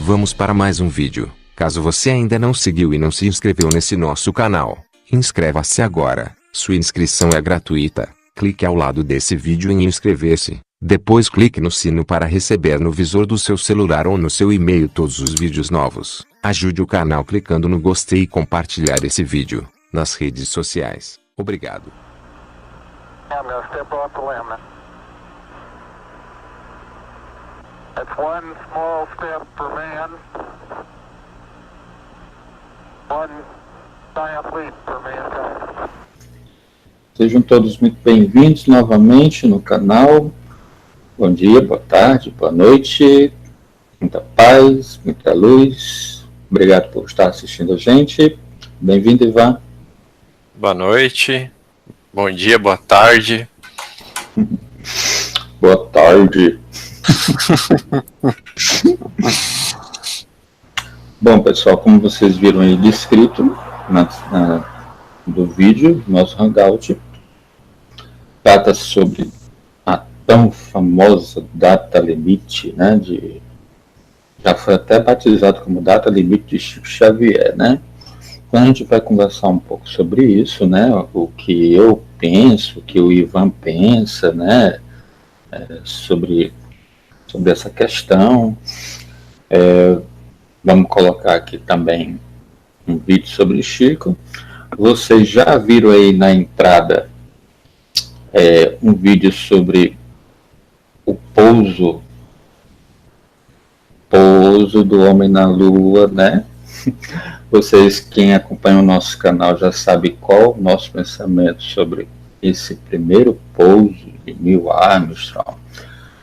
Vamos para mais um vídeo. Caso você ainda não seguiu e não se inscreveu nesse nosso canal, inscreva-se agora. Sua inscrição é gratuita. Clique ao lado desse vídeo em inscrever-se. Depois clique no sino para receber no visor do seu celular ou no seu e-mail todos os vídeos novos. Ajude o canal clicando no gostei e compartilhar esse vídeo nas redes sociais. Obrigado. I'm going to step off the limb. That's one small step for man, one giant leap for mankind. Sejam todos muito bem-vindos novamente no canal. Bom dia, boa tarde, boa noite. Muita paz, muita luz. Obrigado por estar assistindo a gente. Bem-vindo, Ivan. Boa noite, bom dia, boa tarde. Boa tarde. Bom, pessoal, como vocês viram aí descrito do vídeo, nosso Hangout trata sobre a tão famosa data limite, né? Já foi até batizado como data limite de Chico Xavier, né? Então a gente vai conversar um pouco sobre isso, né? O que eu penso, o que o Ivan pensa, né? Sobre essa questão. Vamos colocar aqui também um vídeo sobre Chico. Vocês já viram aí na entrada um vídeo sobre o pouso do homem na Lua, né? Vocês, quem acompanha o nosso canal, já sabe qual o nosso pensamento sobre esse primeiro pouso de Neil Armstrong.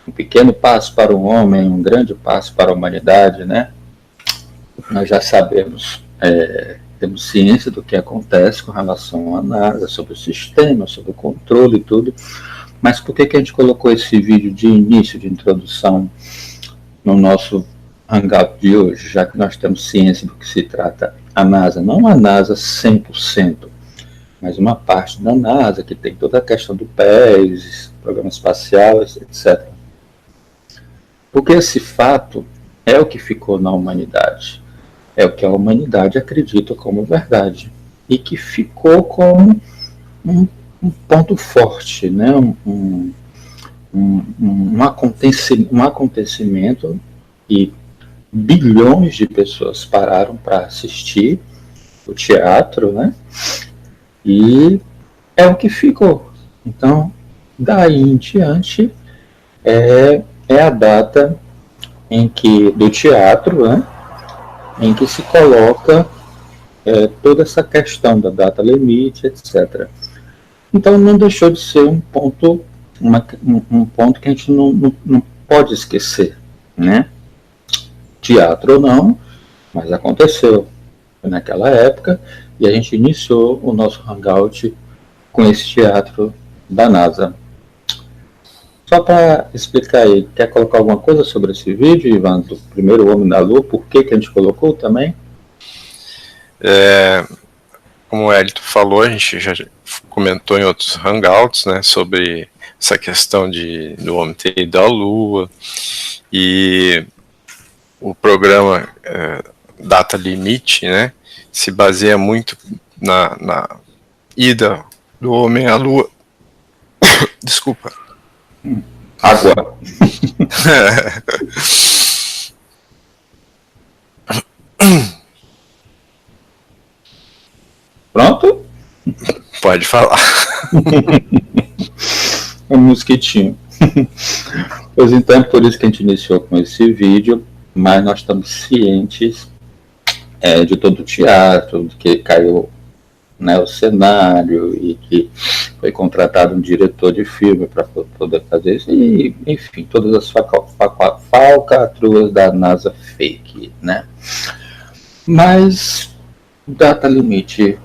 Um pequeno passo para o homem, um grande passo para a humanidade, né? Nós já sabemos, temos ciência do que acontece com relação à NASA, sobre o sistema, sobre o controle e tudo. Mas por que a gente colocou esse vídeo de início, de introdução, no nosso Hangout de hoje, já que nós temos ciência do que se trata a NASA? Não a NASA 100%, mas uma parte da NASA que tem toda a questão do PES, programa espacial, etc. Porque esse fato é o que ficou na humanidade. É o que a humanidade acredita como verdade. E que ficou como um ponto forte, né? Um acontecimento e bilhões de pessoas pararam para assistir o teatro, né? E é o que ficou. Então, daí em diante, é a data do teatro, né? Em que se coloca toda essa questão da data limite, etc. Então não deixou de ser um ponto que a gente não pode esquecer, né? Teatro ou não, mas aconteceu naquela época e a gente iniciou o nosso Hangout com esse teatro da NASA. Só para explicar aí, quer colocar alguma coisa sobre esse vídeo, Ivan, do primeiro homem na Lua? Por que a gente colocou também? Como o Elito falou, a gente já comentou em outros Hangouts, né, sobre essa questão do homem ter ido à Lua, e o programa Data Limite, né, se baseia muito na ida do homem à Lua. Desculpa. Água. Pronto? Pode falar. Um mosquitinho. Pois então, é por isso que a gente iniciou com esse vídeo, mas nós estamos cientes de todo o teatro, de que caiu, né, o cenário e que foi contratado um diretor de filme para poder fazer isso, e enfim, todas as falcatruas da NASA fake, né? Mas data limite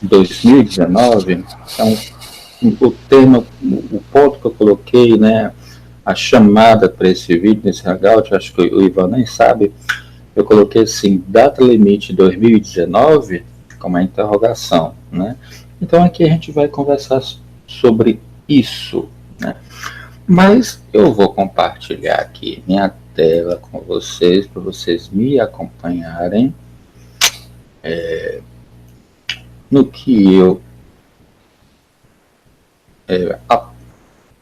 2019, então o tema, o ponto que eu coloquei, né, a chamada para esse vídeo, nesse Hangout, acho que o Ivan nem sabe, eu coloquei assim, data limite 2019, com uma interrogação, né? Então aqui a gente vai conversar sobre isso, né? Mas eu vou compartilhar aqui minha tela com vocês, para vocês me acompanharem no que eu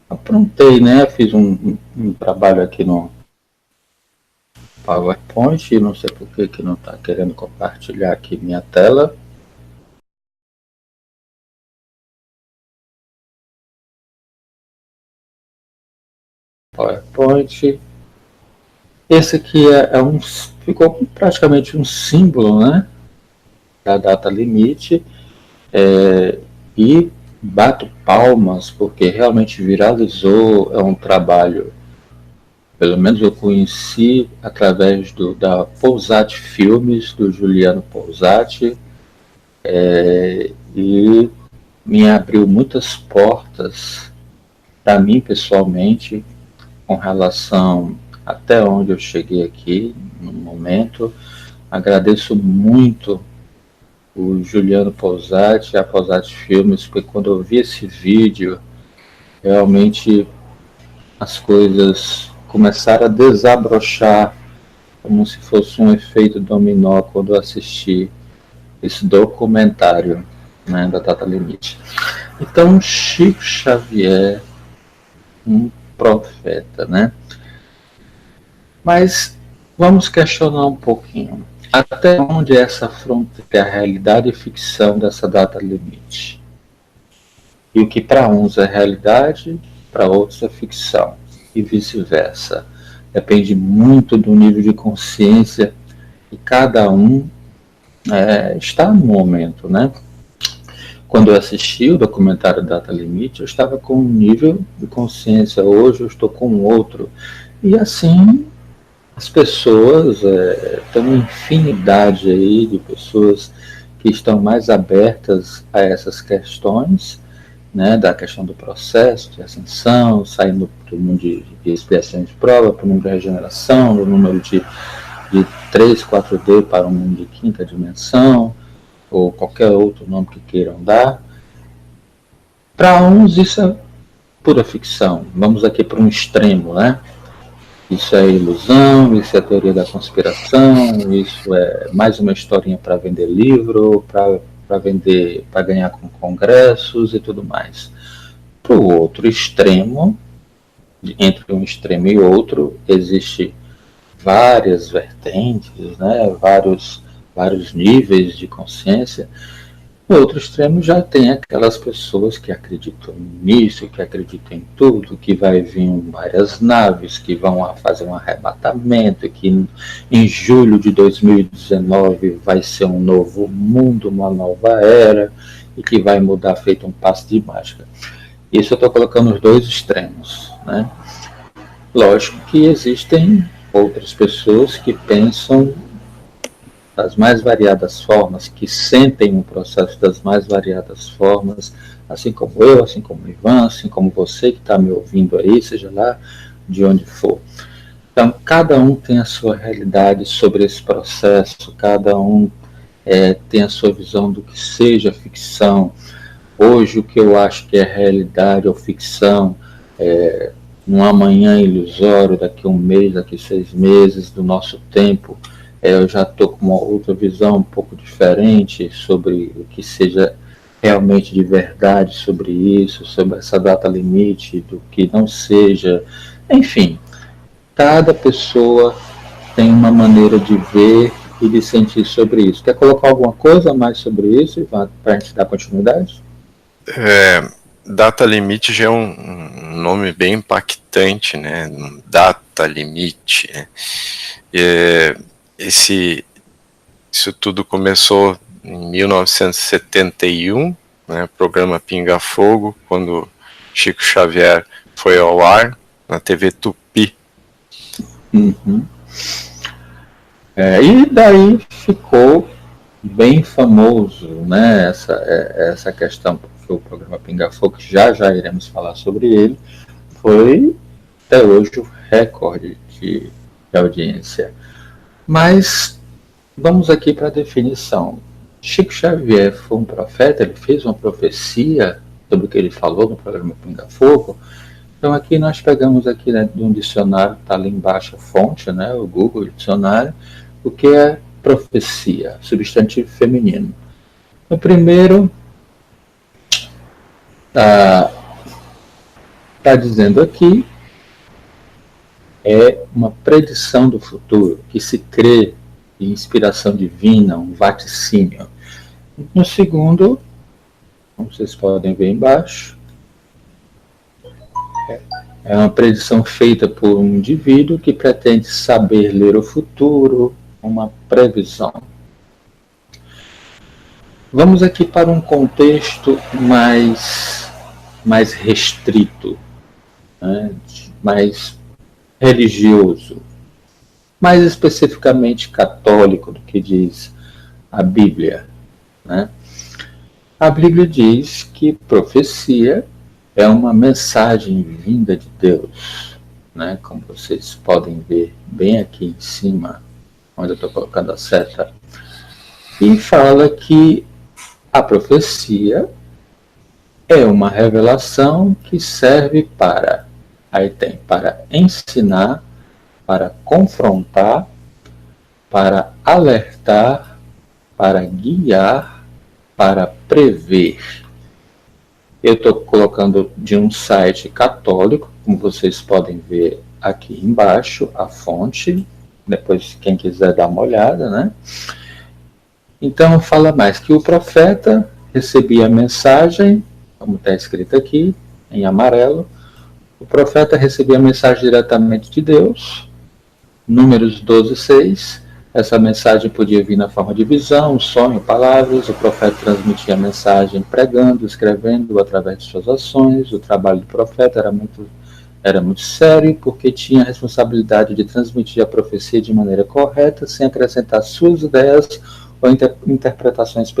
aprontei, né? Fiz um trabalho aqui no PowerPoint, e não sei por que não está querendo compartilhar aqui minha tela. PowerPoint. Esse aqui ficou praticamente um símbolo, né, da data limite, e bato palmas porque realmente viralizou. É um trabalho, pelo menos eu conheci através da Pousati Filmes, do Juliano Pousati, e me abriu muitas portas para mim pessoalmente com relação até onde eu cheguei aqui no momento. Agradeço muito o Juliano Pousati, a Pousati Filmes, porque quando eu vi esse vídeo, realmente as coisas começaram a desabrochar como se fosse um efeito dominó quando eu assisti esse documentário, né, da Data Limite. Então, Chico Xavier, um profeta, né? Mas vamos questionar um pouquinho. Até onde é essa fronteira, a realidade e ficção dessa data limite? E o que para uns é realidade, para outros é ficção, e vice-versa. Depende muito do nível de consciência que cada um está no momento, né? Quando eu assisti o documentário Data Limite, eu estava com um nível de consciência, hoje eu estou com outro. E assim, as pessoas, tem uma infinidade aí de pessoas que estão mais abertas a essas questões, né, da questão do processo de ascensão, saindo do mundo de expiação de prova para o mundo de regeneração, do número de 3, 4D para o mundo de quinta dimensão, ou qualquer outro nome que queiram dar. Para uns isso é pura ficção. Vamos aqui para um extremo, né? Isso é ilusão, isso é teoria da conspiração, isso é mais uma historinha para vender livro, para ganhar com congressos e tudo mais. Para o outro extremo, entre um extremo e outro, existe várias vertentes, né? vários níveis de consciência. No outro extremo já tem aquelas pessoas que acreditam nisso, que acreditam em tudo, que vai vir várias naves, que vão fazer um arrebatamento, que em julho de 2019 vai ser um novo mundo, uma nova era, e que vai mudar feito um passe de mágica. Isso eu estou colocando os dois extremos, né? Lógico que existem outras pessoas que pensam das mais variadas formas, que sentem um processo das mais variadas formas, assim como eu, assim como o Ivan, assim como você que está me ouvindo aí, seja lá de onde for. Então, cada um tem a sua realidade sobre esse processo, cada um tem a sua visão do que seja ficção. Hoje, o que eu acho que é realidade ou ficção, num amanhã ilusório, daqui a um mês, daqui a 6 meses do nosso tempo, eu já estou com uma outra visão um pouco diferente sobre o que seja realmente de verdade sobre isso, sobre essa data limite, do que não seja. Enfim, cada pessoa tem uma maneira de ver e de sentir sobre isso. Quer colocar alguma coisa mais sobre isso, Ivan, para a gente dar continuidade? Data limite já é um nome bem impactante, né? Data limite, né? Isso tudo começou em 1971, né, programa Pinga Fogo, quando Chico Xavier foi ao ar na TV Tupi. Uhum. E daí ficou bem famoso, né, essa questão, porque o programa Pinga Fogo, já iremos falar sobre ele, foi até hoje o recorde de audiência. Mas vamos aqui para a definição. Chico Xavier foi um profeta, ele fez uma profecia sobre o que ele falou no programa Pinga Fogo. Então aqui nós pegamos aqui, né, de um dicionário, está ali embaixo a fonte, né, o Google Dicionário, o que é profecia, substantivo feminino. O primeiro está dizendo aqui é uma predição do futuro, que se crê em inspiração divina, um vaticínio. No segundo, como vocês podem ver embaixo, é uma predição feita por um indivíduo que pretende saber ler o futuro, uma previsão. Vamos aqui para um contexto mais restrito, né, mais religioso, mais especificamente católico do que diz a Bíblia, né? A Bíblia diz que profecia é uma mensagem vinda de Deus, né? Como vocês podem ver bem aqui em cima, onde eu estou colocando a seta, e fala que a profecia é uma revelação que serve para, aí tem, para ensinar, para confrontar, para alertar, para guiar, para prever. Eu estou colocando de um site católico, como vocês podem ver aqui embaixo, a fonte, depois quem quiser dar uma olhada, né? Então fala mais que o profeta recebia a mensagem, como está escrito aqui, em amarelo, o profeta recebia a mensagem diretamente de Deus, Números 12:6, essa mensagem podia vir na forma de visão, sonho, palavras, o profeta transmitia a mensagem pregando, escrevendo, através de suas ações. O trabalho do profeta era muito sério, porque tinha a responsabilidade de transmitir a profecia de maneira correta, sem acrescentar suas ideias ou interpretações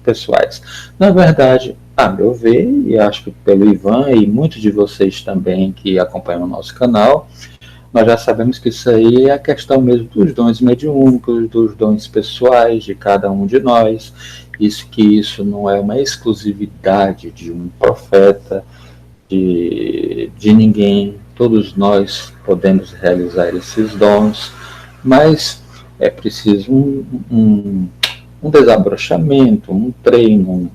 pessoais. Na verdade, a meu ver, e acho que pelo Ivan e muitos de vocês também que acompanham o nosso canal, nós já sabemos que isso aí é a questão mesmo dos dons mediúnicos, dos dons pessoais de cada um de nós. Isso não é uma exclusividade de um profeta, de ninguém. Todos nós podemos realizar esses dons, mas é preciso um desabrochamento, um treino,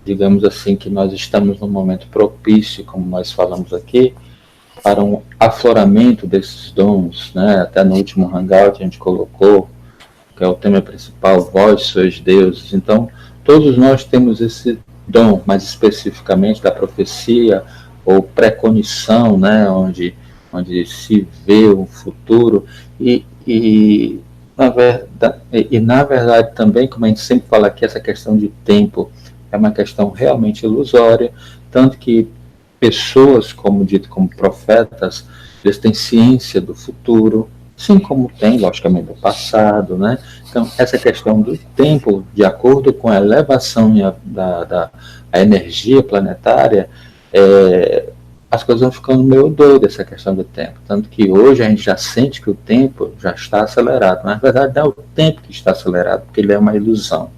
digamos assim, que nós estamos num momento propício, como nós falamos aqui, para um afloramento desses dons, né? Até no último Hangout a gente colocou, que é o tema principal, vós sois deuses. Então, todos nós temos esse dom, mais especificamente da profecia ou preconição, né? Onde se vê o futuro e na verdade também, como a gente sempre fala aqui, essa questão de tempo é uma questão realmente ilusória, tanto que pessoas, como dito, como profetas, eles têm ciência do futuro, assim como tem, logicamente, do passado, né? Então, essa questão do tempo, de acordo com a elevação da energia planetária, as coisas vão ficando meio doidas, essa questão do tempo. Tanto que hoje a gente já sente que o tempo já está acelerado. Mas, na verdade, não é o tempo que está acelerado, porque ele é uma ilusão.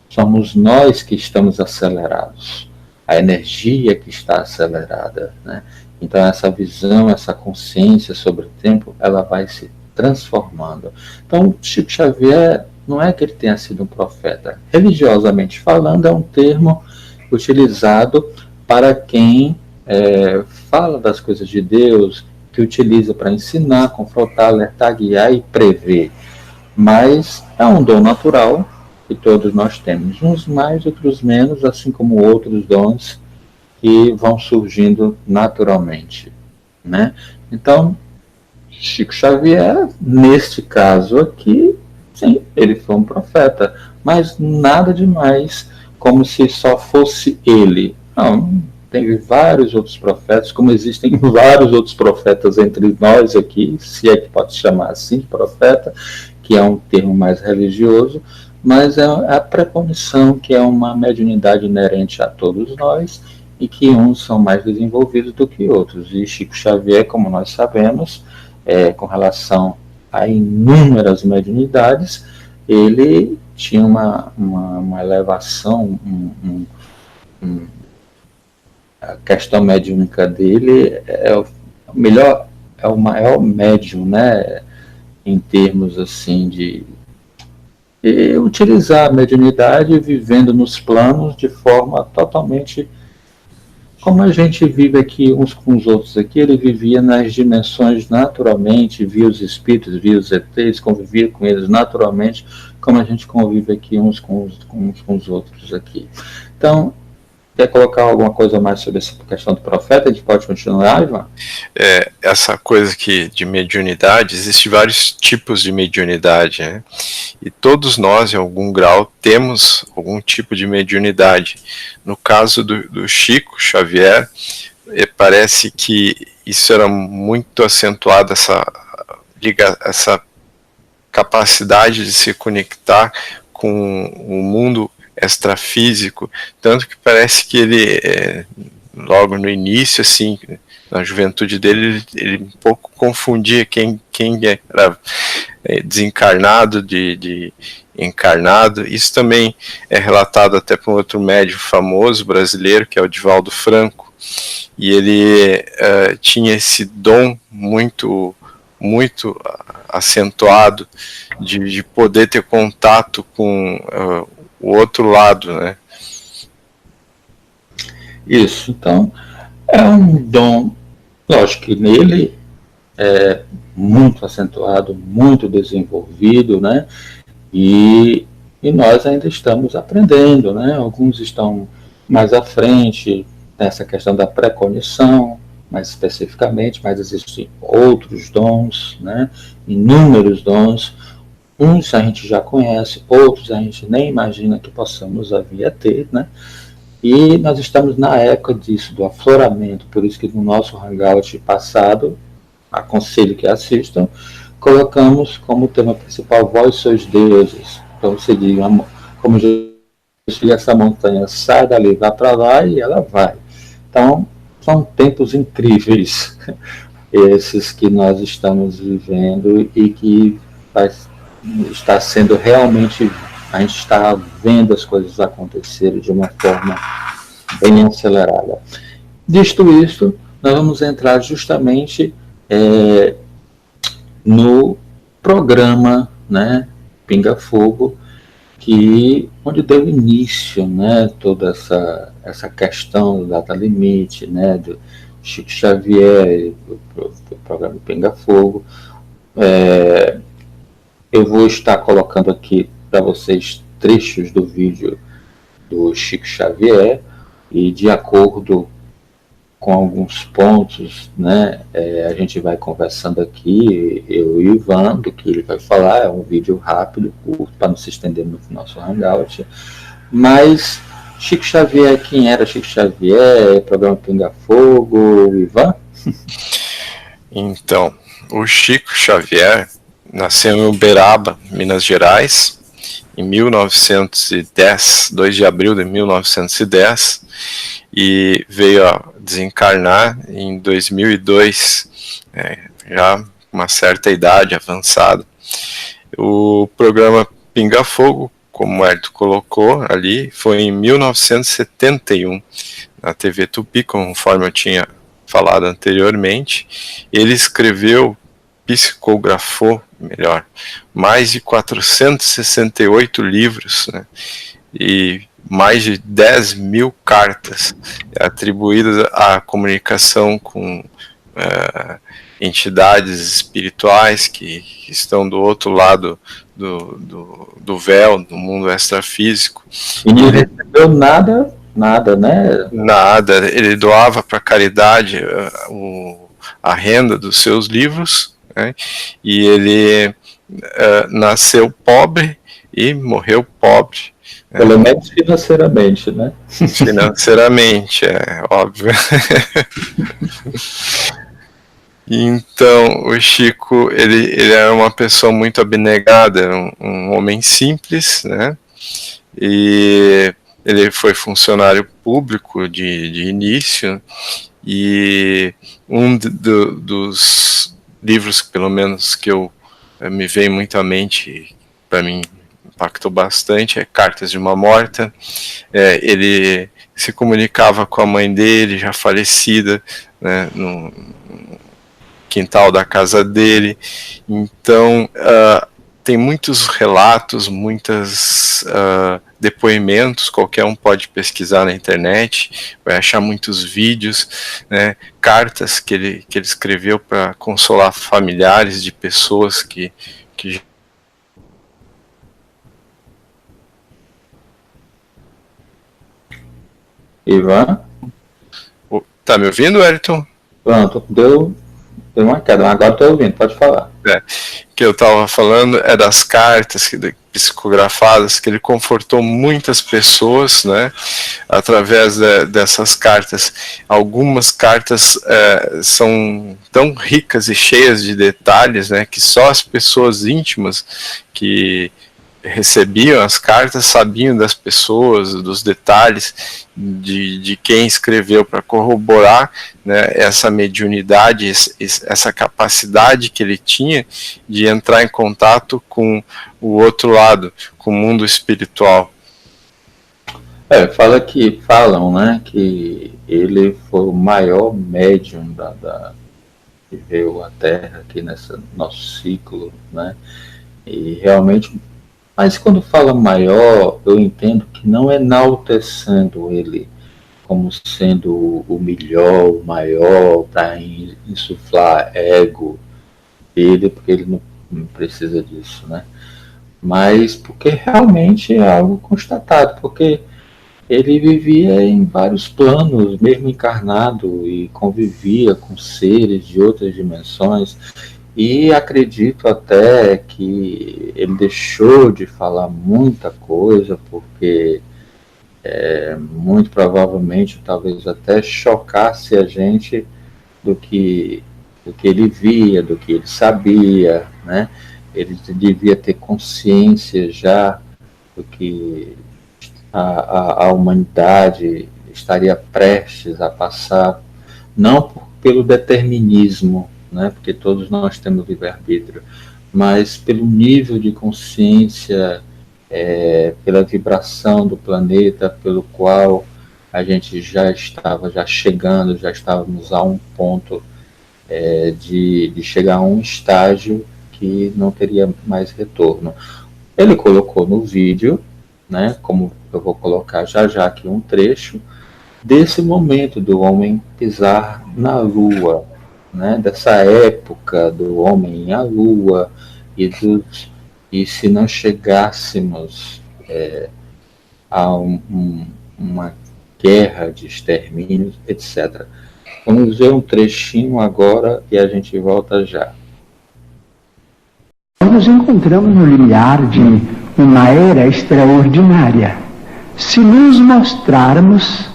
Somos nós que estamos acelerados. A energia que está acelerada, né? Então essa visão, essa consciência sobre o tempo, ela vai se transformando. Então Chico Xavier não é que ele tenha sido um profeta. Religiosamente falando, é um termo utilizado para quem fala das coisas de Deus, que utiliza para ensinar, confrontar, alertar, guiar e prever. Mas é um dom natural que todos nós temos, uns mais, outros menos, assim como outros dons que vão surgindo naturalmente, né? Então, Chico Xavier, neste caso aqui, sim, ele foi um profeta, mas nada demais, como se só fosse ele. Não, tem vários outros profetas, como existem vários outros profetas entre nós aqui, se é que pode chamar assim de profeta, que é um termo mais religioso, mas é a premonição, que é uma mediunidade inerente a todos nós, e que uns são mais desenvolvidos do que outros. E Chico Xavier, como nós sabemos, com relação a inúmeras mediunidades, ele tinha uma elevação, a questão mediúnica dele é o melhor, é o maior médium, né, em termos assim de utilizar a mediunidade vivendo nos planos de forma totalmente como a gente vive aqui uns com os outros aqui. Ele vivia nas dimensões naturalmente, via os espíritos, via os ETs, convivia com eles naturalmente, como a gente convive aqui uns com os outros aqui. Então, quer colocar alguma coisa mais sobre essa questão do profeta? A gente pode continuar, Ivan? Essa coisa aqui de mediunidade, existem vários tipos de mediunidade, né? E todos nós, em algum grau, temos algum tipo de mediunidade. No caso do Chico Xavier, parece que isso era muito acentuado, essa capacidade de se conectar com o mundo extrafísico, tanto que parece que ele, logo no início, assim, na juventude dele, ele um pouco confundia quem era desencarnado de encarnado. Isso também é relatado até por um outro médium famoso brasileiro, que é o Divaldo Franco, e ele tinha esse dom muito acentuado de poder ter contato com o outro lado, né? Isso, então, é um dom, lógico que nele é muito acentuado, muito desenvolvido, né? E nós ainda estamos aprendendo, né? Alguns estão mais à frente nessa questão da precognição, mais especificamente, mas existem outros dons, né? Inúmeros dons. Uns a gente já conhece, outros a gente nem imagina que possamos vir a ter, né? E nós estamos na época disso, do afloramento, por isso que no nosso hangout passado, aconselho que assistam, colocamos como tema principal Vós sois deuses. Então você diz, como Jesus, essa montanha sai dali, vai para lá e ela vai. Então, são tempos incríveis esses que nós estamos vivendo e que está sendo realmente, a gente está vendo as coisas acontecerem de uma forma bem acelerada. Dito isto, nós vamos entrar justamente no programa, né, Pinga Fogo, onde deu início, né, toda essa questão do data limite, né, do Chico Xavier, do programa Pinga Fogo. Eu vou estar colocando aqui para vocês trechos do vídeo do Chico Xavier e de acordo com alguns pontos, né, a gente vai conversando aqui, eu e o Ivan, do que ele vai falar. É um vídeo rápido, curto, para não se estender muito no nosso hangout. Mas Chico Xavier, quem era Chico Xavier? Programa Pinga Fogo, Ivan? Então, o Chico Xavier nasceu em Uberaba, Minas Gerais, em 1910, 2 de abril de 1910, e veio a desencarnar em 2002, já com uma certa idade avançada. O programa Pinga Fogo, como o Hélio colocou ali, foi em 1971, na TV Tupi, conforme eu tinha falado anteriormente. Ele psicografou mais de 468 livros, né, e mais de 10 mil cartas atribuídas à comunicação com entidades espirituais que estão do outro lado do véu, do mundo extrafísico. E não recebeu nada, né? Nada, ele doava para caridade a renda dos seus livros, né? E ele nasceu pobre e morreu pobre. Pelo menos financeiramente, né? Financeiramente, é óbvio. Então, o Chico, ele era uma pessoa muito abnegada, era um homem simples, né? E ele foi funcionário público de início, e um dos livros, pelo menos, que me veio muito à mente, para mim impactou bastante, é Cartas de uma Morta. Ele se comunicava com a mãe dele, já falecida, né, no quintal da casa dele. Então, tem muitos relatos, muitos depoimentos, qualquer um pode pesquisar na internet, vai achar muitos vídeos, né, cartas que ele escreveu para consolar familiares de pessoas que Ivan? Tá me ouvindo, Wellington? Pronto, deu uma queda, mas agora estou ouvindo, pode falar. O que eu estava falando é das cartas psicografadas, que ele confortou muitas pessoas, né, através dessas cartas. Algumas cartas são tão ricas e cheias de detalhes, né, que só as pessoas íntimas que recebiam as cartas sabiam das pessoas, dos detalhes de quem escreveu, para corroborar, né, essa mediunidade, essa capacidade que ele tinha de entrar em contato com o outro lado, com o mundo espiritual. Falam, né, que ele foi o maior médium que veio à Terra aqui nesse nosso ciclo, né, e realmente. Mas quando fala maior, eu entendo que não é enaltecendo ele como sendo o melhor, o maior, para insuflar ego dele, porque ele não precisa disso, né? Mas porque realmente é algo constatado, porque ele vivia em vários planos, mesmo encarnado, e convivia com seres de outras dimensões. E acredito até que ele deixou de falar muita coisa, porque muito provavelmente, talvez até chocasse a gente do que ele via, do que ele sabia, né? Ele devia ter consciência já do que a humanidade estaria prestes a passar, não pelo determinismo, né, porque todos nós temos livre-arbítrio, mas pelo nível de consciência, pela vibração do planeta, pelo qual a gente já estava chegando, já estávamos a um ponto de chegar a um estágio que não teria mais retorno. Ele colocou no vídeo, né, como eu vou colocar já aqui um trecho, desse momento do homem pisar na Lua, né, dessa época do homem à Lua, e se não chegássemos a uma guerra de extermínios, etc. Vamos ver um trechinho agora e a gente volta já. Nos encontramos no limiar de uma era extraordinária, se nos mostrarmos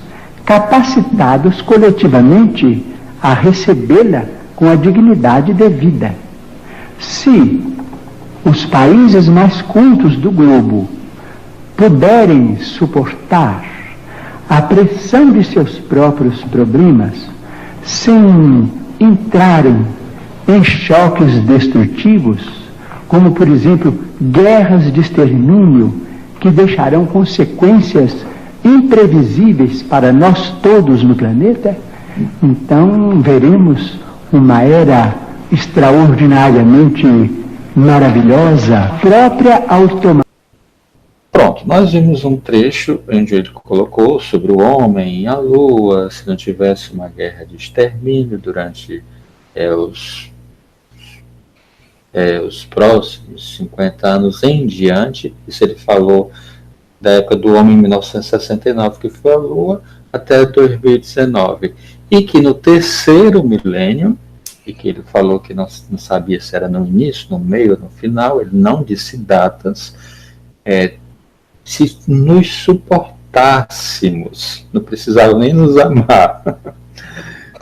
capacitados coletivamente a recebê-la com a dignidade devida. Se os países mais cultos do globo puderem suportar a pressão de seus próprios problemas sem entrarem em choques destrutivos, como, por exemplo, guerras de extermínio que deixarão consequências imprevisíveis para nós todos no planeta, então veremos uma era extraordinariamente maravilhosa, própria automática. Pronto, nós vimos um trecho onde ele colocou sobre o homem e a Lua, se não tivesse uma guerra de extermínio durante os próximos 50 anos em diante. Isso ele falou da época do homem em 1969, que foi a Lua, até 2019. E que no terceiro milênio, e que ele falou que não sabia se era no início, no meio ou no final, ele não disse datas, se nos suportássemos, não precisava nem nos amar,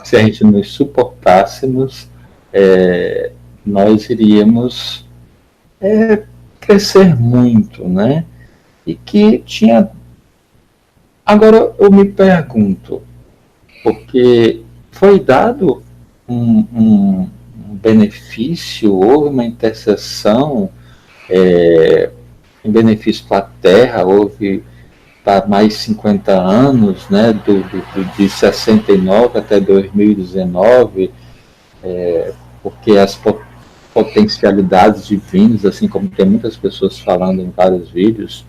se a gente nos suportássemos, nós iríamos crescer muito, né? E que tinha... Agora eu me pergunto, porque foi dado um benefício, houve uma intercessão em benefício para a Terra, houve para mais 50 anos, né, de 69 até 2019, porque as potencialidades divinas, assim como tem muitas pessoas falando em vários vídeos,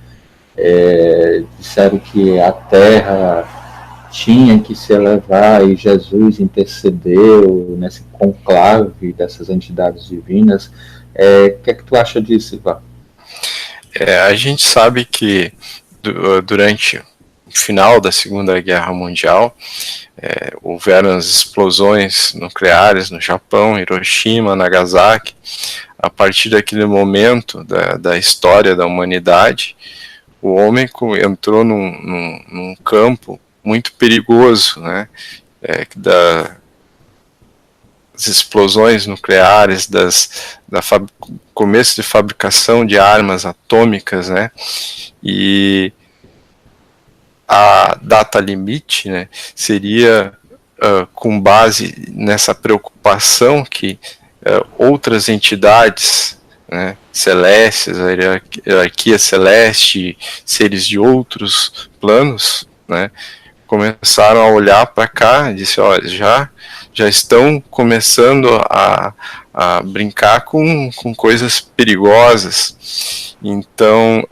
disseram que a Terra tinha que se elevar e Jesus intercedeu nesse conclave dessas entidades divinas. O que é que tu acha disso, Ivan? A gente sabe que durante o final da Segunda Guerra Mundial houveram as explosões nucleares no Japão, Hiroshima, Nagasaki. A partir daquele momento da história da humanidade, o homem entrou num campo muito perigoso, né? Das explosões nucleares, começo de fabricação de armas atômicas, né? E a data limite, né, seria com base nessa preocupação que outras entidades, né, celestes, a hierarquia celeste, seres de outros planos, né, começaram a olhar para cá e disse, olha, já estão começando a brincar com coisas perigosas. Então,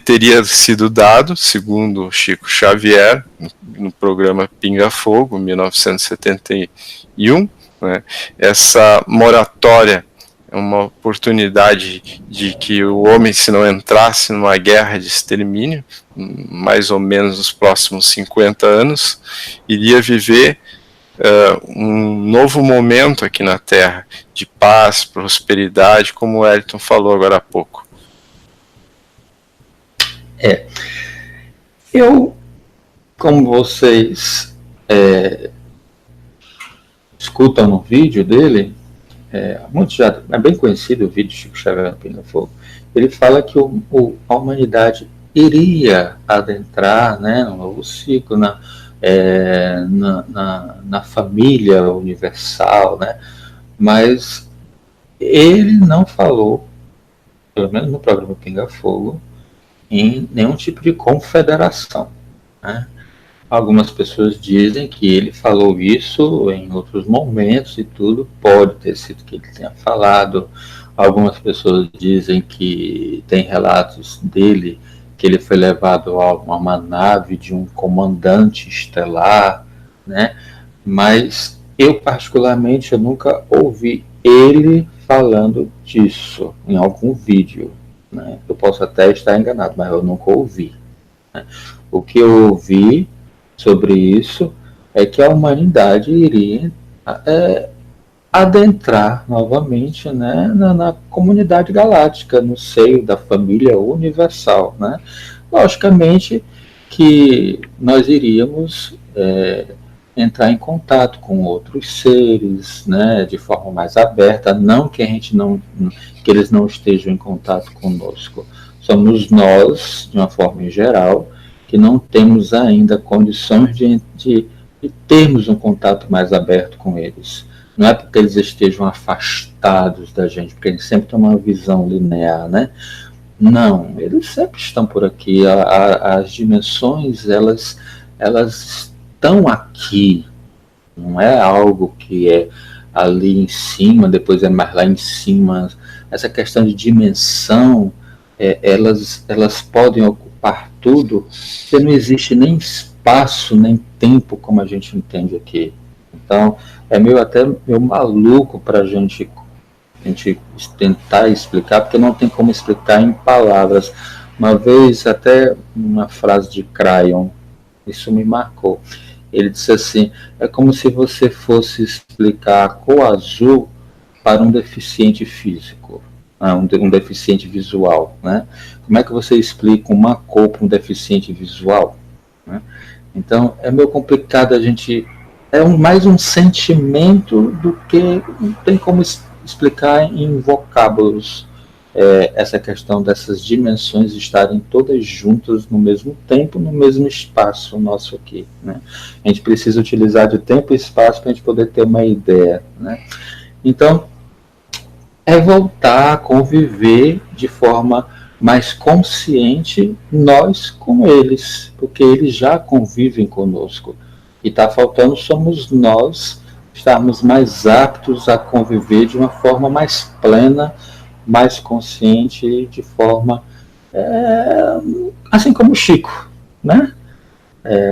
teria sido dado, segundo Chico Xavier, no programa Pinga Fogo, 1971, né, essa moratória é uma oportunidade de que o homem, se não entrasse numa guerra de extermínio, mais ou menos nos próximos 50 anos, iria viver um novo momento aqui na Terra, de paz, prosperidade, como o Elton falou agora há pouco. Eu, como vocês escutam no vídeo dele, muito já é bem conhecido o vídeo de Chico Xavier no Pinga Fogo, ele fala que a humanidade iria adentrar, né, no novo ciclo, na família universal, né, mas ele não falou, pelo menos no programa Pinga Fogo, em nenhum tipo de confederação, né? Algumas pessoas dizem que ele falou isso em outros momentos e tudo, pode ter sido que ele tenha falado. Algumas pessoas dizem que tem relatos dele que ele foi levado a uma nave de um comandante estelar, né? Mas eu particularmente eu nunca ouvi ele falando disso em algum vídeo, né? Eu posso até estar enganado, mas eu nunca ouvi, né? O que eu ouvi sobre isso é que a humanidade iria adentrar novamente, né, na comunidade galáctica, no seio da família universal, né? Logicamente que nós iríamos entrar em contato com outros seres, né, de forma mais aberta, não que que eles não estejam em contato conosco. Somos nós, de uma forma em geral, que não temos ainda condições de termos um contato mais aberto com eles. Não é porque eles estejam afastados da gente, porque eles sempre têm uma visão linear, né? Não, eles sempre estão por aqui. As dimensões, elas estão aqui. Não é algo que é ali em cima, depois é mais lá em cima. Essa questão de dimensão, elas podem ocupar tudo, porque não existe nem espaço, nem tempo como a gente entende aqui. Então, é até meio maluco para a gente tentar explicar, porque não tem como explicar em palavras. Uma vez, até uma frase de Crayon, isso me marcou. Ele disse assim, é como se você fosse explicar a cor azul para um deficiente físico, um deficiente visual, né? Como é que você explica uma cor para um deficiente visual, né? Então, é meio complicado a gente... mais um sentimento do que não tem como explicar em vocábulos essa questão dessas dimensões estarem todas juntas no mesmo tempo, no mesmo espaço nosso aqui, né? A gente precisa utilizar de tempo e espaço para a gente poder ter uma ideia, né? Então, voltar a conviver de forma mas consciente nós com eles, porque eles já convivem conosco. E está faltando somos nós estarmos mais aptos a conviver de uma forma mais plena, mais consciente, de forma assim como o Chico, né?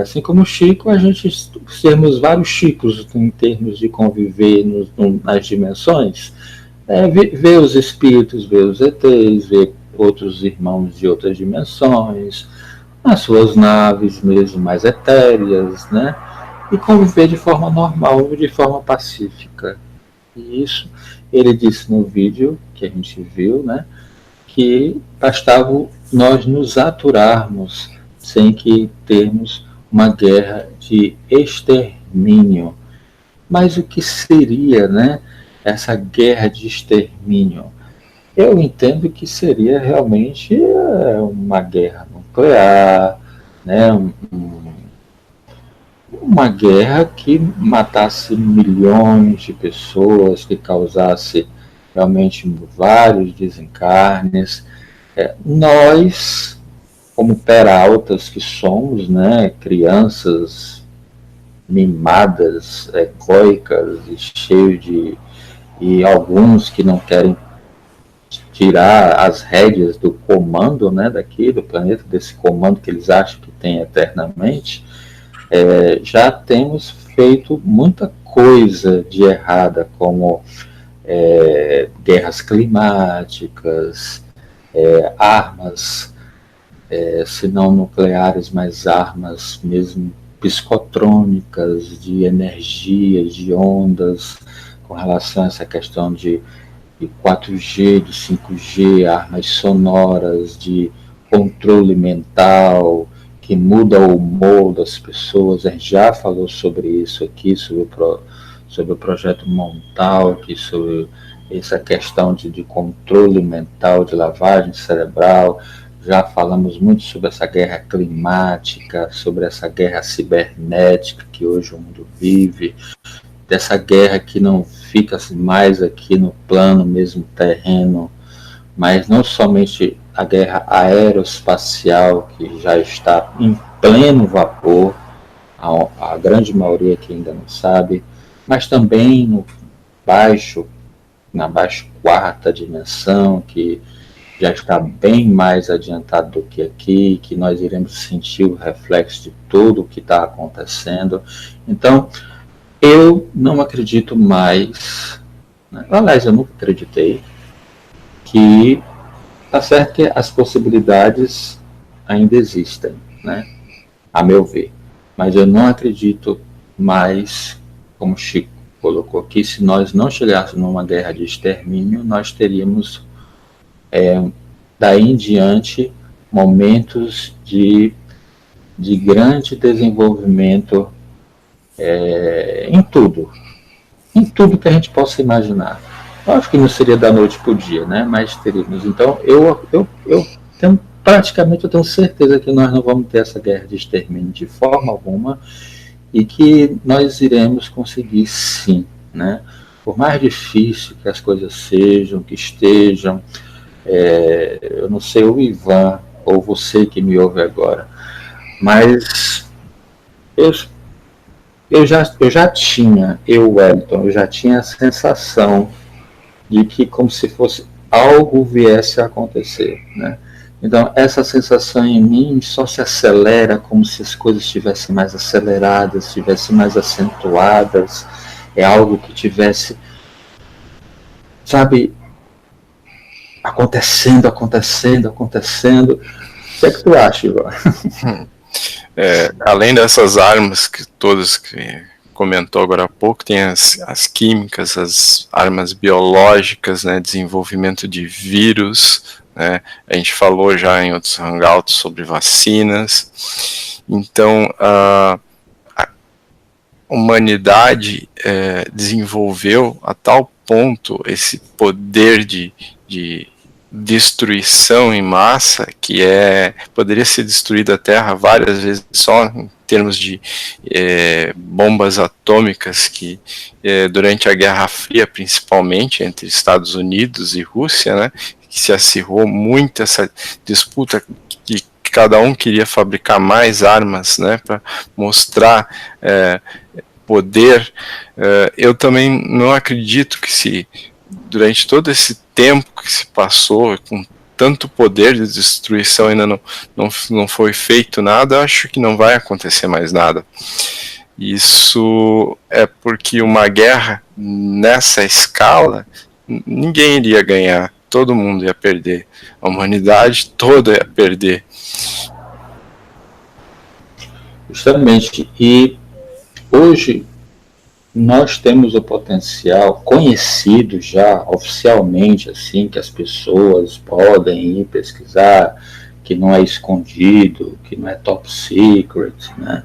Assim como o Chico, a gente sermos vários Chicos em termos de conviver nas dimensões, ver os espíritos, ver os ETs, ver outros irmãos de outras dimensões, as suas naves mesmo mais etéreas, né? E conviver de forma normal, de forma pacífica. E isso ele disse no vídeo que a gente viu, né? Que bastava nós nos aturarmos sem que termos uma guerra de extermínio. Mas o que seria, né, essa guerra de extermínio? Eu entendo que seria realmente uma guerra nuclear, né, uma guerra que matasse milhões de pessoas, que causasse realmente vários desencarnes. Nós, como peraltas que somos, né, crianças mimadas, egóicas e cheios de... e alguns que não querem tirar as rédeas do comando, né, daqui, do planeta, desse comando que eles acham que tem eternamente, já temos feito muita coisa de errada, como guerras climáticas, armas, se não nucleares, mas armas mesmo psicotrônicas, de energia, de ondas, com relação a essa questão de 4G, de 5G, armas sonoras, de controle mental, que muda o humor das pessoas. A gente já falou sobre isso aqui, sobre o projeto Montauk, sobre essa questão de controle mental, de lavagem cerebral. Já falamos muito sobre essa guerra climática, sobre essa guerra cibernética que hoje o mundo vive, dessa guerra que não fica mais aqui no plano mesmo terreno, mas não somente a guerra aeroespacial, que já está em pleno vapor, a grande maioria que ainda não sabe, mas também na baixa quarta dimensão, que já está bem mais adiantado do que aqui, que nós iremos sentir o reflexo de tudo o que está acontecendo. Então, eu não acredito mais, né? Aliás, eu nunca acreditei, que está certo que as possibilidades ainda existem, né? A meu ver. Mas eu não acredito mais, como o Chico colocou aqui, se nós não chegássemos numa guerra de extermínio, nós teríamos, daí em diante, momentos de grande desenvolvimento em tudo que a gente possa imaginar. Eu acho que não seria da noite para o dia, né? Mas teríamos. Então, eu tenho certeza que nós não vamos ter essa guerra de extermínio de forma alguma, e que nós iremos conseguir sim, né? Por mais difícil que as coisas sejam, que estejam, eu não sei o Ivan ou você que me ouve agora, mas eu já tinha, Wellington, eu já tinha a sensação de que como se fosse algo viesse a acontecer, né? Então, essa sensação em mim só se acelera como se as coisas estivessem mais aceleradas, estivessem mais acentuadas, algo que tivesse, sabe, acontecendo. O que é que tu acha, Ivan? Além dessas armas que todas que comentou agora há pouco, tem as químicas, as armas biológicas, né, desenvolvimento de vírus, né, a gente falou já em outros hangouts sobre vacinas. Então, a humanidade desenvolveu a tal ponto esse poder de destruição em massa, que poderia ser destruída a Terra várias vezes só em termos de bombas atômicas, que durante a Guerra Fria, principalmente entre Estados Unidos e Rússia, né, que se acirrou muito essa disputa, que cada um queria fabricar mais armas, né, para mostrar poder. Eu também não acredito que se durante todo esse tempo que se passou com tanto poder de destruição ainda não foi feito nada, acho que não vai acontecer mais nada. Isso é porque uma guerra nessa escala, ninguém iria ganhar, todo mundo ia perder, a humanidade toda ia perder. Justamente, e hoje nós temos o potencial conhecido já oficialmente, assim, que as pessoas podem ir pesquisar, que não é escondido, que não é top secret, né?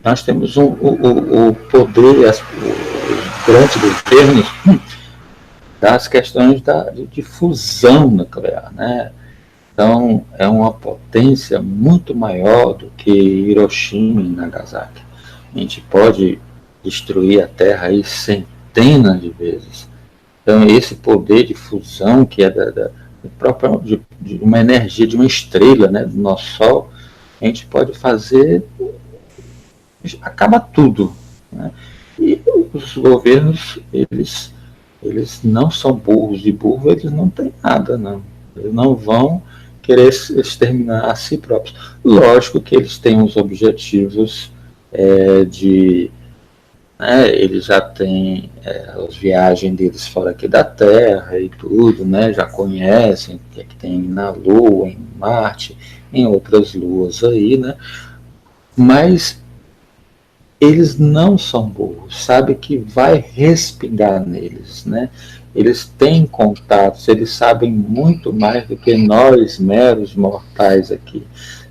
Nós temos o poder, os grandes governos das questões de fusão nuclear, né? Então, é uma potência muito maior do que Hiroshima e Nagasaki. A gente pode destruir a Terra aí centenas de vezes. Então, esse poder de fusão, que é de uma energia de uma estrela, né, do nosso Sol, a gente pode fazer, acaba tudo, né? E os governos, eles não são burros, de burro eles não têm nada, não. Eles não vão querer exterminar a si próprios. Lógico que eles têm os objetivos eles já têm as viagens deles fora aqui da Terra e tudo, né? Já conhecem o que tem na Lua, em Marte, em outras luas aí, né? Mas eles não são burros, sabe que vai respingar neles, né? Eles têm contatos, eles sabem muito mais do que nós, meros mortais aqui.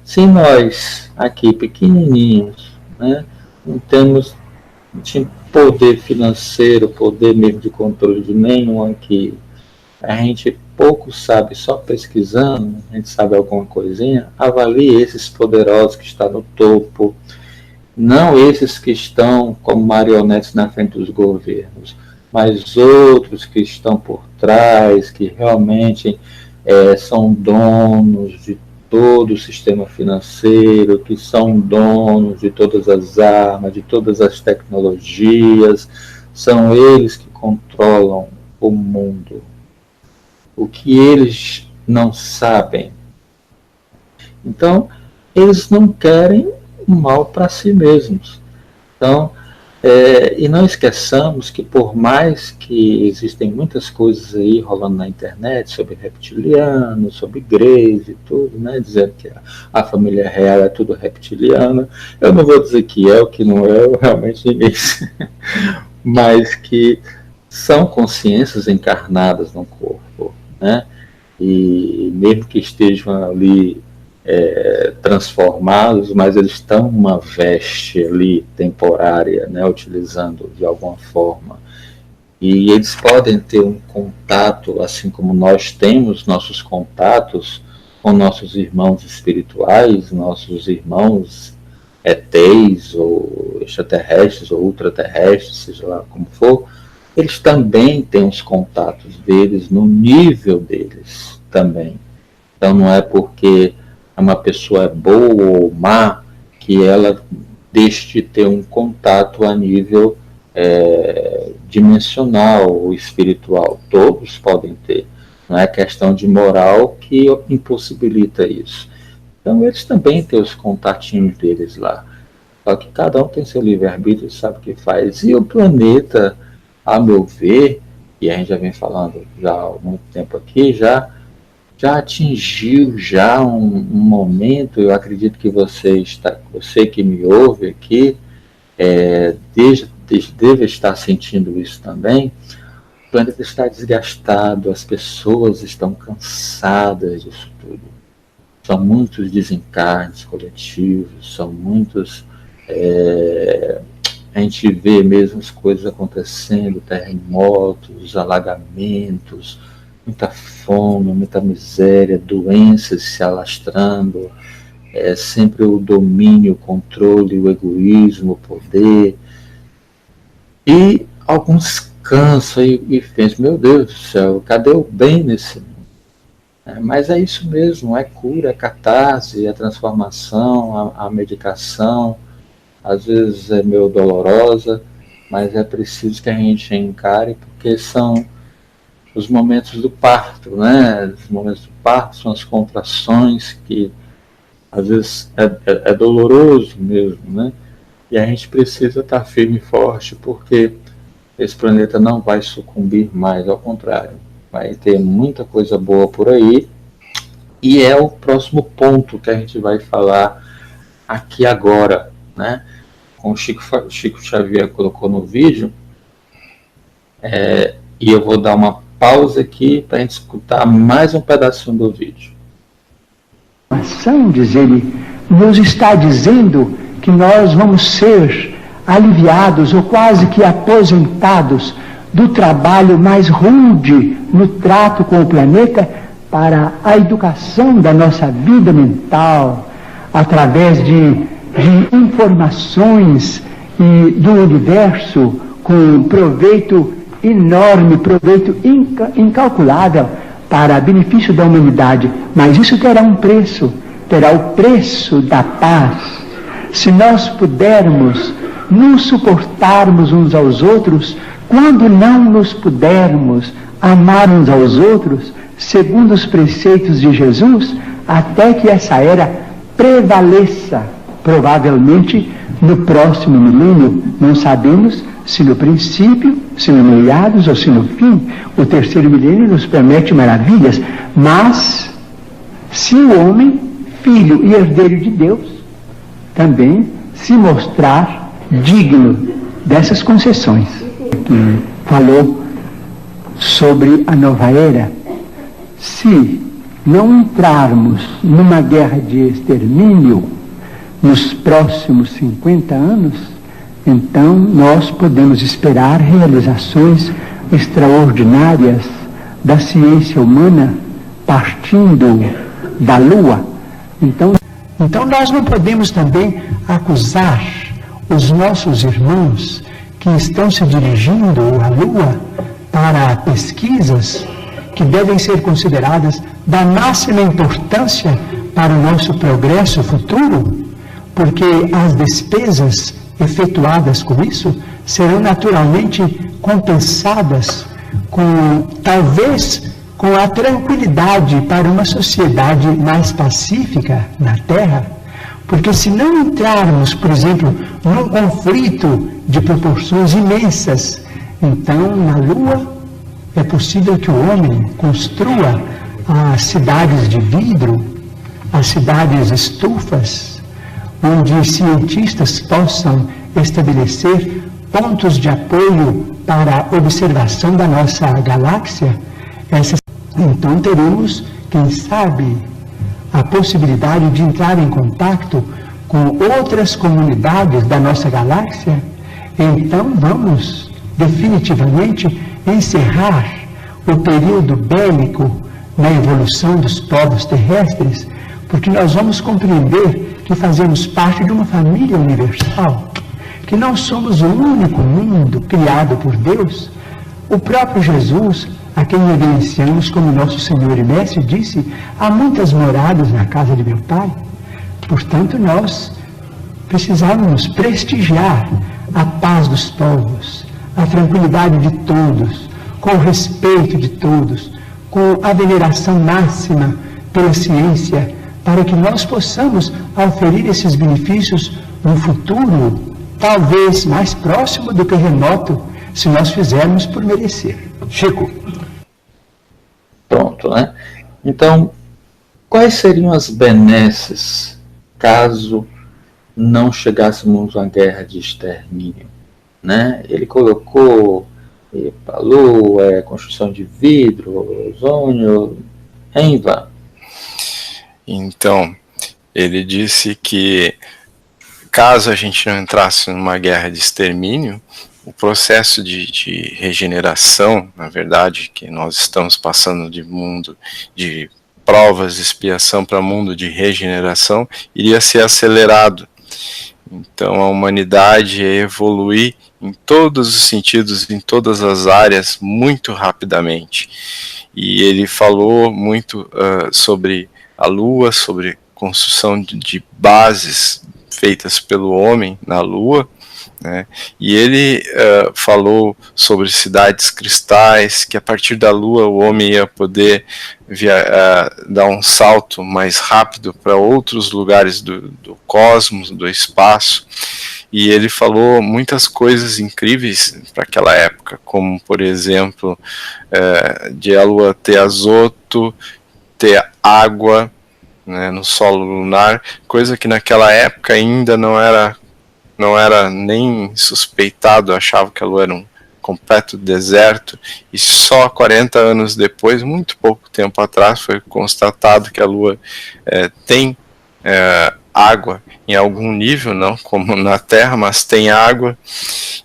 Se nós, aqui, pequenininhos, né, não temos poder financeiro, poder mesmo de controle de nenhum aqui, a gente pouco sabe, só pesquisando, a gente sabe alguma coisinha, avalie esses poderosos que estão no topo, não esses que estão como marionetes na frente dos governos, mas outros que estão por trás, que realmente são donos de todo o sistema financeiro, que são donos de todas as armas, de todas as tecnologias, são eles que controlam o mundo. O que eles não sabem. Então, eles não querem o mal para si mesmos. Então, e não esqueçamos que por mais que existem muitas coisas aí rolando na internet sobre reptiliano, sobre igreja e tudo, né, dizendo que a família real é tudo reptiliana, eu não vou dizer que é, o que não é, eu realmente ninguém sei, mas que são consciências encarnadas no corpo, né, e mesmo que estejam ali transformados, mas eles estão numa veste ali temporária, né, utilizando de alguma forma. E eles podem ter um contato, assim como nós temos nossos contatos com nossos irmãos espirituais, nossos irmãos ETs, ou extraterrestres, ou ultraterrestres, seja lá como for, eles também têm os contatos deles no nível deles também. Então não é porque uma pessoa é boa ou má, que ela deixe de ter um contato a nível dimensional ou espiritual. Todos podem ter. Não é questão de moral que impossibilita isso. Então eles também têm os contatinhos deles lá. Só que cada um tem seu livre-arbítrio e sabe o que faz. E o planeta, a meu ver, e a gente já vem falando já há muito tempo aqui, já atingiu já um momento, eu acredito que você que me ouve aqui, deve estar sentindo isso também. O planeta está desgastado, as pessoas estão cansadas disso tudo. São muitos desencarnes coletivos, são muitos... a gente vê mesmo as coisas acontecendo, terremotos, alagamentos, muita fome, muita miséria, doenças se alastrando, sempre o domínio, o controle, o egoísmo, o poder. E alguns cansa e pensa, meu Deus do céu, cadê o bem nesse mundo? Mas é isso mesmo, é cura, é catarse, é transformação, a medicação, às vezes é meio dolorosa, mas é preciso que a gente encare, porque são os momentos do parto, né? Os momentos do parto são as contrações que às vezes é doloroso mesmo, né? E a gente precisa estar firme e forte, porque esse planeta não vai sucumbir mais, ao contrário, vai ter muita coisa boa por aí, e é o próximo ponto que a gente vai falar aqui agora, né? Como o Chico Xavier colocou no vídeo, e eu vou dar uma pausa aqui para a gente escutar mais um pedacinho do vídeo. Diz ele, nos está dizendo que nós vamos ser aliviados ou quase que aposentados do trabalho mais rude no trato com o planeta para a educação da nossa vida mental, através de informações e do universo com proveito enorme, proveito incalculável para benefício da humanidade. Mas isso terá um preço, terá o preço da paz. Se nós pudermos nos suportarmos uns aos outros, quando não nos pudermos amar uns aos outros, segundo os preceitos de Jesus, até que essa era prevaleça, provavelmente no próximo milênio, não sabemos se no princípio, se no meados ou se no fim. O terceiro milênio nos promete maravilhas, mas se o homem, filho e herdeiro de Deus, também se mostrar digno dessas concessões. Que falou sobre a nova era. Se não entrarmos numa guerra de extermínio nos próximos 50 anos, então nós podemos esperar realizações extraordinárias da ciência humana partindo da Lua. Então nós não podemos também acusar os nossos irmãos que estão se dirigindo à Lua para pesquisas que devem ser consideradas da máxima importância para o nosso progresso futuro, porque as despesas efetuadas com isso serão naturalmente compensadas talvez com a tranquilidade para uma sociedade mais pacífica na Terra, porque se não entrarmos, por exemplo, num conflito de proporções imensas, então na Lua é possível que o homem construa as cidades de vidro, as cidades estufas, onde cientistas possam estabelecer pontos de apoio para a observação da nossa galáxia. Então teremos, quem sabe, a possibilidade de entrar em contato com outras comunidades da nossa galáxia. Então vamos definitivamente encerrar o período bélico na evolução dos povos terrestres, porque nós vamos compreender que fazemos parte de uma família universal, que não somos o único mundo criado por Deus. O próprio Jesus, a quem reverenciamos como nosso Senhor e Mestre, disse: há muitas moradas na casa de meu Pai. Portanto, nós precisamos prestigiar a paz dos povos, a tranquilidade de todos, com o respeito de todos, com a veneração máxima pela ciência, para que nós possamos oferir esses benefícios no futuro, talvez mais próximo do que remoto, se nós fizermos por merecer. Chico. Pronto, né? Então, quais seriam as benesses caso não chegássemos a uma guerra de extermínio? Né? Ele colocou a Lua, construção de vidro, ozônio, em vão. Então, ele disse que caso a gente não entrasse numa guerra de extermínio, o processo de regeneração, na verdade, que nós estamos passando de mundo de provas de expiação para mundo de regeneração, iria ser acelerado. Então a humanidade ia evoluir em todos os sentidos, em todas as áreas, muito rapidamente. E ele falou muito sobre a Lua, sobre construção de bases feitas pelo homem na Lua, né? E ele falou sobre cidades cristais, que a partir da Lua o homem ia poder dar um salto mais rápido para outros lugares do cosmos, do espaço. E ele falou muitas coisas incríveis para aquela época, como, por exemplo, de a Lua ter azoto, ter água, né, no solo lunar, coisa que naquela época ainda não era nem suspeitado, achava que a Lua era um completo deserto, e só 40 anos depois, muito pouco tempo atrás, foi constatado que a Lua tem água em algum nível, não como na Terra, mas tem água.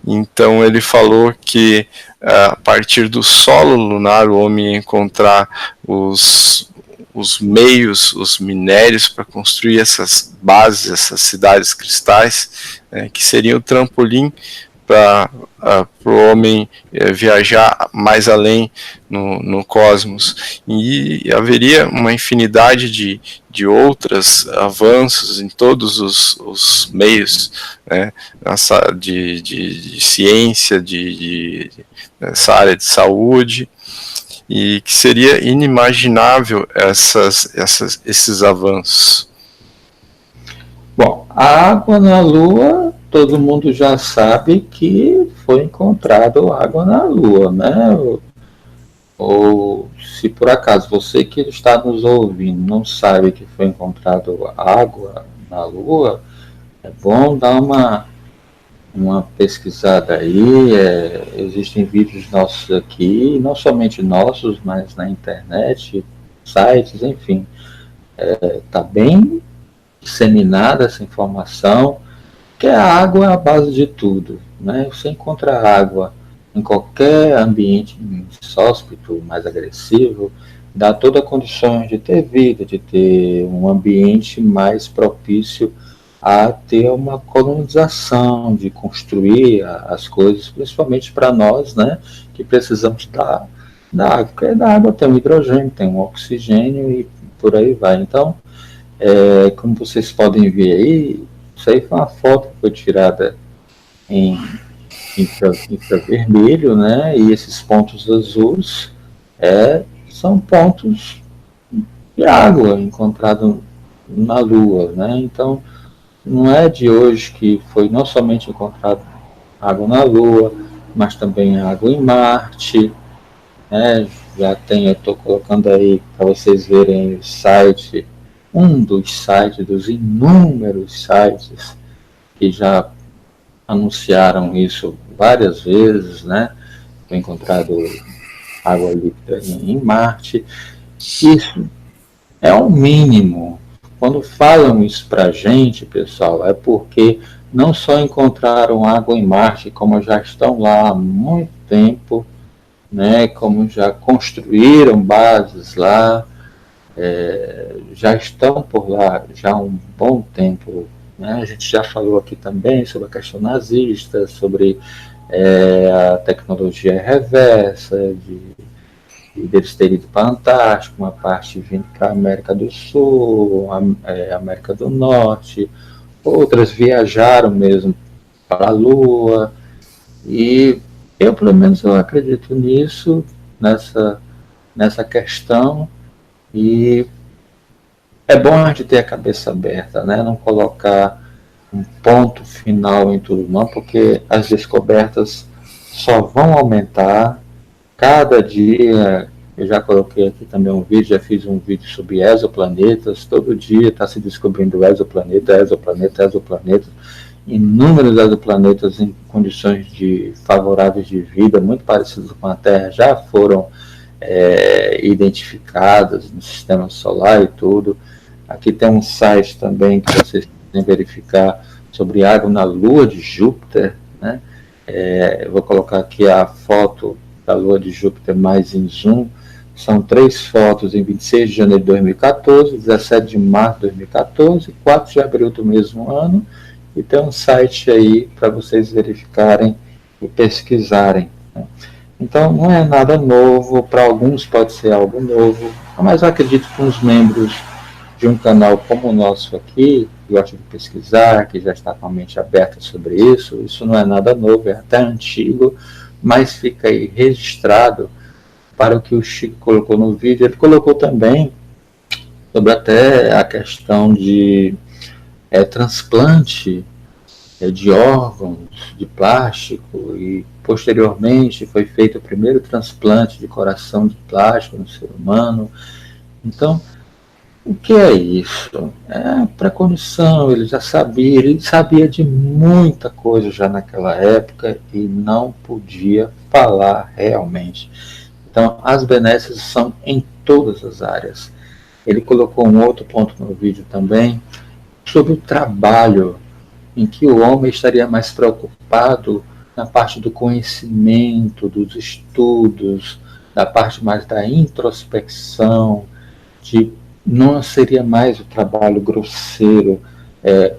Então ele falou que a partir do solo lunar o homem ia encontrar os meios, os minérios para construir essas bases, essas cidades cristais, que seriam o trampolim para o homem viajar mais além no cosmos. E haveria uma infinidade de outros avanços em todos os meios, né, de ciência, nessa área de saúde, e que seria inimaginável esses avanços. Bom, a água na Lua, todo mundo já sabe que foi encontrado água na Lua, né? Ou se por acaso você que está nos ouvindo não sabe que foi encontrado água na Lua, é bom dar uma pesquisada aí. Existem vídeos nossos aqui, não somente nossos, mas na internet, sites, enfim. Está bem disseminada essa informação, que a água é a base de tudo, né? Você encontra água em qualquer ambiente inóspito, mais agressivo, dá todas as condições de ter vida, de ter um ambiente mais propício a ter uma colonização, de construir as coisas, principalmente para nós, né, que precisamos da água, porque da água tem um hidrogênio, tem um oxigênio e por aí vai. Então, como vocês podem ver aí, isso aí foi uma foto que foi tirada em infravermelho, né, e esses pontos azuis são pontos de água encontrados na Lua, né. Então, não é de hoje que foi não somente encontrado água na Lua, mas também água em Marte, né? Já tem, eu estou colocando aí para vocês verem o site, um dos sites, dos inúmeros sites que já anunciaram isso várias vezes, né? Foi encontrado água líquida em Marte. Isso é o mínimo. Quando falam isso para a gente, pessoal, é porque não só encontraram água em Marte, como já estão lá há muito tempo, né, como já construíram bases lá, já estão por lá já há um bom tempo, né? A gente já falou aqui também sobre a questão nazista, sobre a tecnologia reversa, deles terem ido para a Antártica, uma parte vindo para a América do Sul, América do Norte, outras viajaram mesmo para a Lua, e eu, pelo menos, eu acredito nisso, nessa questão, e é bom a gente ter a cabeça aberta, né? Não colocar um ponto final em tudo, não, porque as descobertas só vão aumentar. Cada dia, eu já coloquei aqui também um vídeo, já fiz um vídeo sobre exoplanetas, todo dia está se descobrindo exoplaneta, inúmeros exoplanetas em condições favoráveis de vida, muito parecidos com a Terra, já foram identificadas no sistema solar e tudo. Aqui tem um site também que vocês podem verificar sobre água na Lua de Júpiter, né? Eu vou colocar aqui a foto da Lua de Júpiter mais em zoom. São 3 fotos em 26 de janeiro de 2014, 17 de março de 2014, 4 de abril do mesmo ano e tem um site aí para vocês verificarem e pesquisarem, né? Então, não é nada novo, para alguns pode ser algo novo, mas eu acredito que os membros de um canal como o nosso aqui, que gosta de pesquisar, que já está com a mente aberta sobre isso não é nada novo, é até antigo, mas fica aí registrado para o que o Chico colocou no vídeo. Ele colocou também sobre até a questão de transplante de órgãos de plástico, e posteriormente foi feito o primeiro transplante de coração de plástico no ser humano. Então, o que é isso? É precognição. Ele sabia de muita coisa já naquela época e não podia falar realmente. Então, as benesses são em todas as áreas. Ele colocou um outro ponto no vídeo também, sobre o trabalho, em que o homem estaria mais preocupado na parte do conhecimento, dos estudos, da parte mais da introspecção, não seria mais o trabalho grosseiro,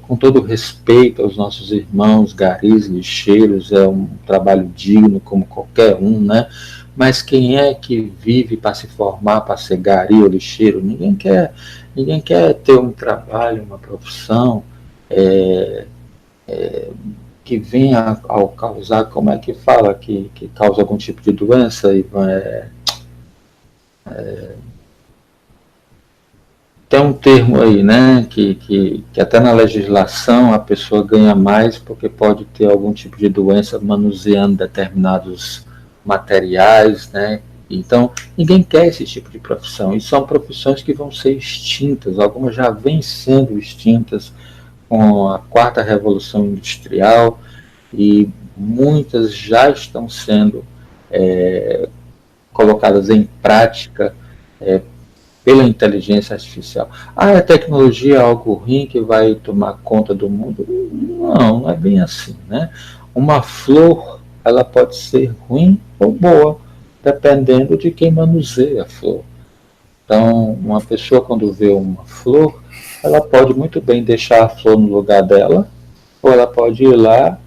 com todo respeito aos nossos irmãos garis, lixeiros, é um trabalho digno como qualquer um, né? Mas quem é que vive para se formar, para ser gari ou lixeiro? Ninguém quer ter um trabalho, uma profissão que venha ao causar, como é que fala, que causa algum tipo de doença, Ivan? Tem um termo aí, né, que até na legislação a pessoa ganha mais porque pode ter algum tipo de doença manuseando determinados materiais, né? Então, ninguém quer esse tipo de profissão, e são profissões que vão ser extintas, algumas já vêm sendo extintas com a 4ª Revolução Industrial, e muitas já estão sendo colocadas em prática pela inteligência artificial. A tecnologia é algo ruim que vai tomar conta do mundo? Não é bem assim, né? Uma flor, ela pode ser ruim ou boa, dependendo de quem manuseia a flor. Então, uma pessoa, quando vê uma flor, ela pode muito bem deixar a flor no lugar dela, ou ela pode ir lá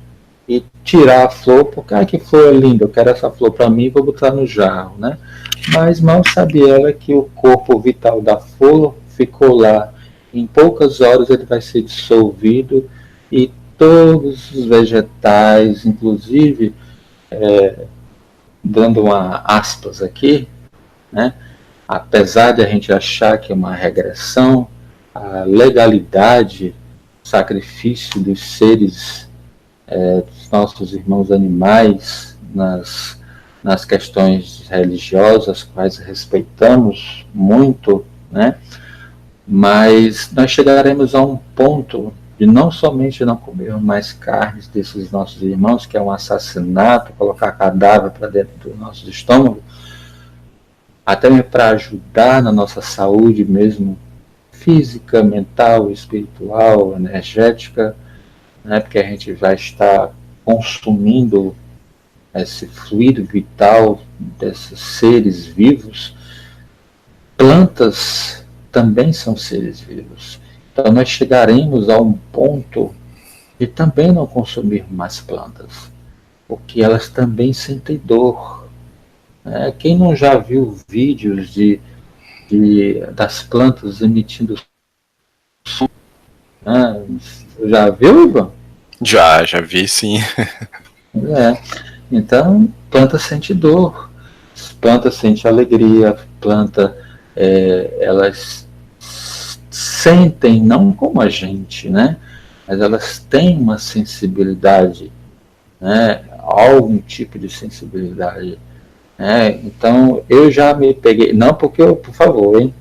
e tirar a flor, porque que flor linda, eu quero essa flor para mim e vou botar no jarro, né? Mas mal sabe ela que o corpo vital da flor ficou lá. Em poucas horas ele vai ser dissolvido, e todos os vegetais, inclusive, dando uma aspas aqui, né? Apesar de a gente achar que é uma regressão, a legalidade, sacrifício dos seres, dos nossos irmãos animais, nas questões religiosas, quais respeitamos muito, né? Mas nós chegaremos a um ponto de não somente não comer mais carnes desses nossos irmãos, que é um assassinato, colocar cadáver para dentro do nosso estômago, até para ajudar na nossa saúde mesmo, física, mental, espiritual, energética, né? Porque a gente vai estar consumindo esse fluido vital desses seres vivos. Plantas também são seres vivos. Então nós chegaremos a um ponto de também não consumir mais plantas, porque elas também sentem dor. Quem não já viu vídeos das plantas emitindo som? Já viu, Ivan? Já vi, sim. Então, planta sente dor, planta sente alegria, planta, elas sentem, não como a gente, né? Mas elas têm uma sensibilidade, né? Algum tipo de sensibilidade. Então, eu já me peguei, não porque eu, por favor, hein?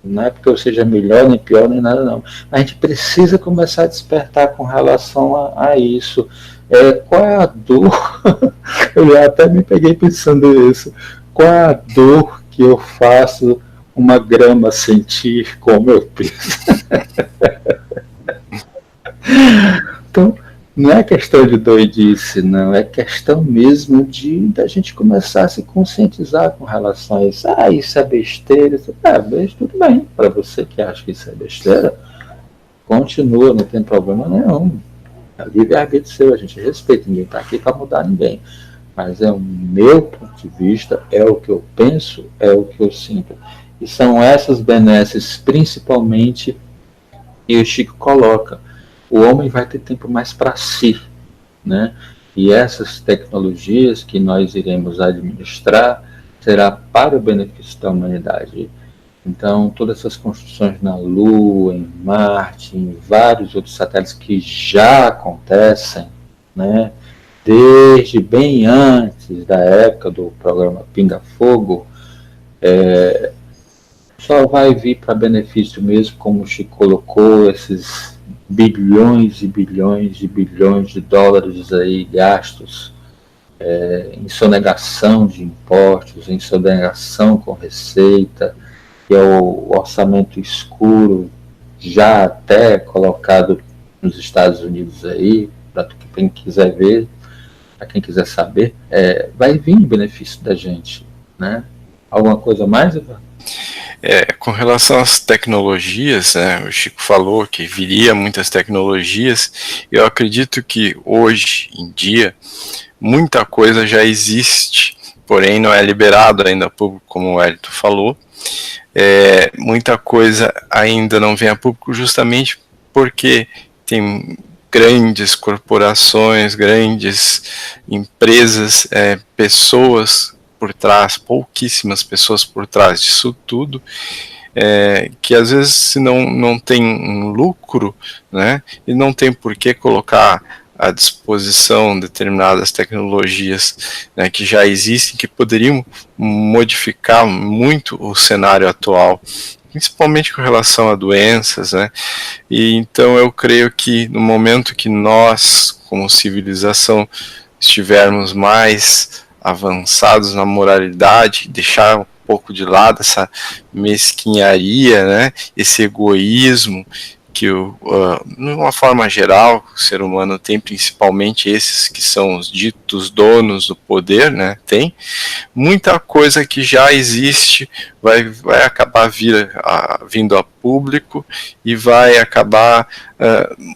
Não é porque eu seja melhor, nem pior, nem nada, não. A gente precisa começar a despertar com relação a isso. Qual é a dor? Eu já até me peguei pensando isso. Qual é a dor que eu faço uma grama sentir com o meu peso? Então, não é questão de doidice, não. É questão mesmo da gente começar a se conscientizar com relação a isso. Isso é besteira. Tudo bem. Para você que acha que isso é besteira, continua, não tem problema nenhum. É livre-arbítrio seu, a gente respeita, ninguém está aqui para mudar ninguém. Mas é o meu ponto de vista, é o que eu penso, é o que eu sinto. E são essas benesses, principalmente, que o Chico coloca. O homem vai ter tempo mais para si, né? E essas tecnologias que nós iremos administrar será para o benefício da humanidade. Então, todas essas construções na Lua, em Marte, em vários outros satélites que já acontecem, né? Desde bem antes da época do programa Pinga Fogo, só vai vir para benefício mesmo, como o Chico colocou, esses bilhões e bilhões e bilhões de dólares aí gastos em sonegação de impostos, em sonegação com receita, que é o orçamento escuro, já até colocado nos Estados Unidos aí, para quem quiser ver, para quem quiser saber, vai vir em benefício da gente, né? Alguma coisa mais, Ivan? Com relação às tecnologias, né, o Chico falou que viria muitas tecnologias. Eu acredito que hoje em dia muita coisa já existe, porém não é liberado ainda a público, como o Hélito falou. Muita coisa ainda não vem a público justamente porque tem grandes corporações, grandes empresas, pessoas por trás, pouquíssimas pessoas por trás disso tudo, que às vezes se não tem um lucro, né, e não tem por que colocar à disposição determinadas tecnologias, né, que já existem, que poderiam modificar muito o cenário atual, principalmente com relação a doenças, né? E então eu creio que no momento que nós, como civilização, estivermos mais avançados na moralidade, deixar um pouco de lado essa mesquinharia, né? Esse egoísmo que, de uma forma geral, o ser humano tem, principalmente esses que são os ditos donos do poder, né? Tem muita coisa que já existe, vai acabar vindo a público e vai acabar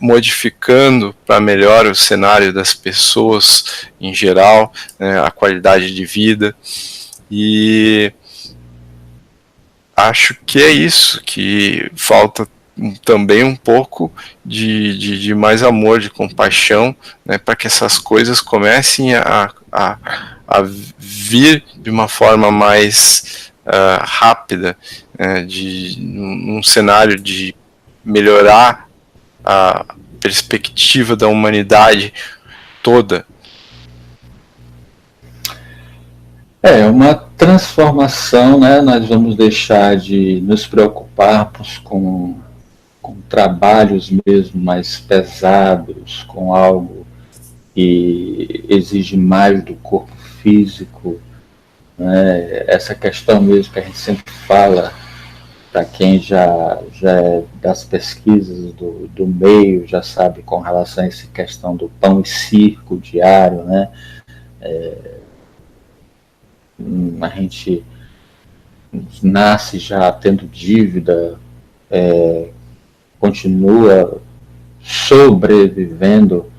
modificando para melhor o cenário das pessoas em geral, né, a qualidade de vida. E acho que é isso, que falta também um pouco de mais amor, de compaixão, né, para que essas coisas comecem a vir de uma forma mais rápida, num cenário de melhorar a perspectiva da humanidade toda. Uma transformação, né? Nós vamos deixar de nos preocuparmos com trabalhos mesmo mais pesados, com algo que exige mais do corpo físico, né? Essa questão mesmo que a gente sempre fala, para quem já é das pesquisas do meio, já sabe com relação a essa questão do pão e circo diário, né? A gente nasce já tendo dívida, continua sobrevivendo,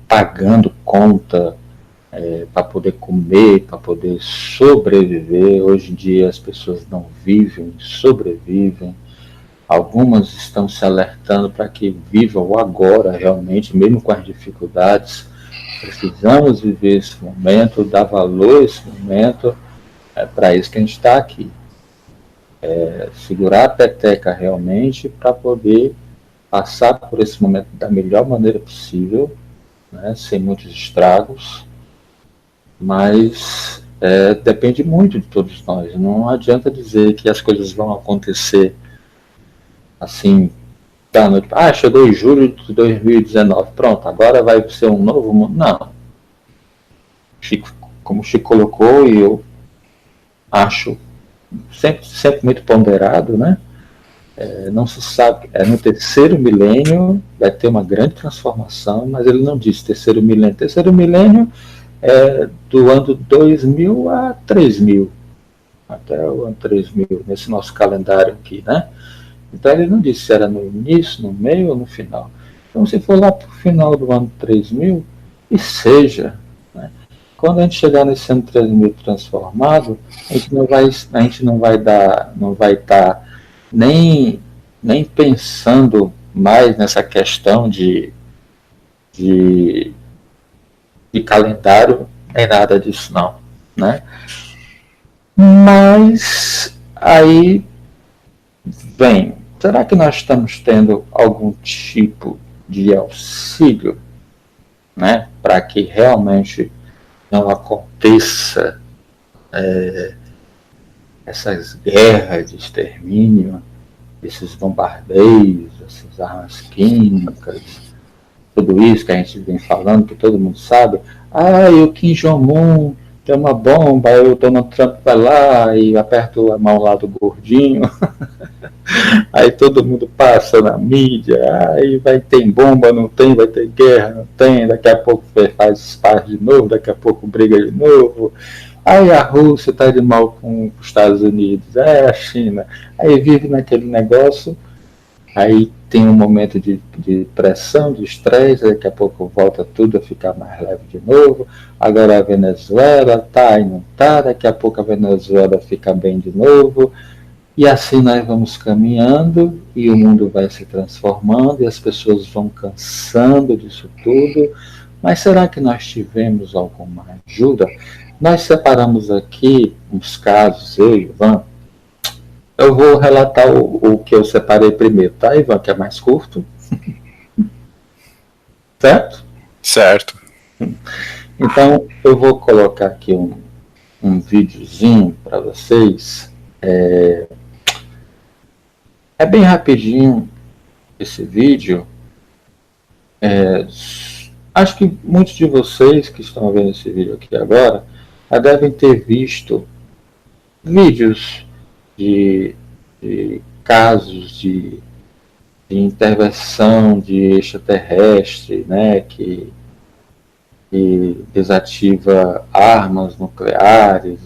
pagando conta para poder comer, para poder sobreviver. Hoje em dia as pessoas não vivem, sobrevivem. Algumas estão se alertando para que vivam o agora realmente, mesmo com as dificuldades. Precisamos viver esse momento, dar valor a esse momento, para isso que a gente está aqui. Segurar a peteca realmente para poder passar por esse momento da melhor maneira possível, né, sem muitos estragos, mas depende muito de todos nós. Não adianta dizer que as coisas vão acontecer assim, da noite. Chegou em julho de 2019, pronto, agora vai ser um novo mundo. Não. Como o Chico colocou, e eu acho sempre muito ponderado, né? Não se sabe, no terceiro milênio vai ter uma grande transformação, mas ele não disse terceiro milênio. Terceiro milênio é do ano 2000 a 3000, até o ano 3000, nesse nosso calendário aqui, né? Então ele não disse se era no início, no meio ou no final. Então, se for lá para o final do ano 3000, e seja, né? Quando a gente chegar nesse ano 3000 transformado, a gente não vai estar nem pensando mais nessa questão de, de calendário, nem nada disso não, né? Mas aí vem, será que nós estamos tendo algum tipo de auxílio, né, para que realmente não aconteça essas guerras de extermínio, esses bombardeios, essas armas químicas, tudo isso que a gente vem falando, que todo mundo sabe? Ah, e o Kim Jong-un tem uma bomba, aí o Donald Trump vai lá e aperta a mão lá do gordinho. Aí todo mundo passa na mídia, aí vai ter bomba, não tem, vai ter guerra, não tem, daqui a pouco faz paz de novo, daqui a pouco briga de novo. Aí a Rússia está de mal com os Estados Unidos, a China. Aí vive naquele negócio, aí tem um momento de pressão, de estresse, daqui a pouco volta tudo a ficar mais leve de novo. Agora a Venezuela tá e não tá, daqui a pouco a Venezuela fica bem de novo. E assim nós vamos caminhando e o mundo vai se transformando e as pessoas vão cansando disso tudo. Mas será que nós tivemos alguma ajuda? Nós separamos aqui uns casos, eu e Ivan. Eu vou relatar o que eu separei primeiro, tá, Ivan? Que é mais curto. Certo? Certo. Então, eu vou colocar aqui um videozinho para vocês. É bem rapidinho esse vídeo. Acho que muitos de vocês que estão vendo esse vídeo aqui agora já devem ter visto vídeos de casos de intervenção de extraterrestre, né, que desativa armas nucleares,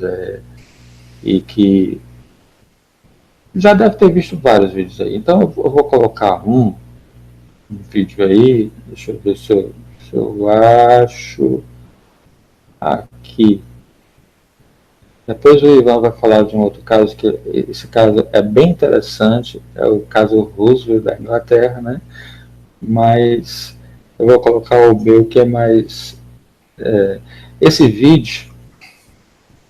e que já deve ter visto vários vídeos aí. Então eu vou colocar um vídeo aí, deixa eu ver se eu acho aqui. Depois o Ivan vai falar de um outro caso, que esse caso é bem interessante, é o caso Roosevelt da Inglaterra, né? Mas eu vou colocar o meu que é mais... esse vídeo,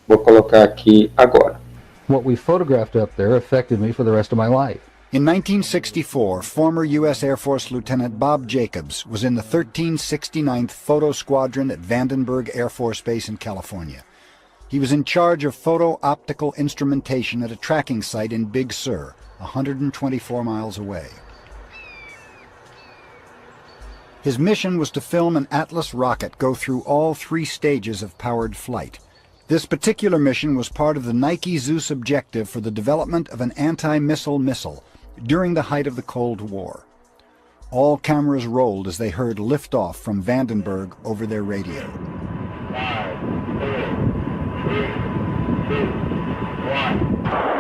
vou colocar aqui agora. What we photographed up there affected me for the rest of my life. In 1964, former U.S. Air Force Lieutenant Bob Jacobs was in the 1369th Photo Squadron at Vandenberg Air Force Base in California. He was in charge of photo-optical instrumentation at a tracking site in Big Sur, 124 miles away. His mission was to film an Atlas rocket go through all 3 stages of powered flight. This particular mission was part of the Nike Zeus objective for the development of an anti-missile missile during the height of the Cold War. All cameras rolled as they heard liftoff from Vandenberg over their radio. 5, 4, 3, 2, 1.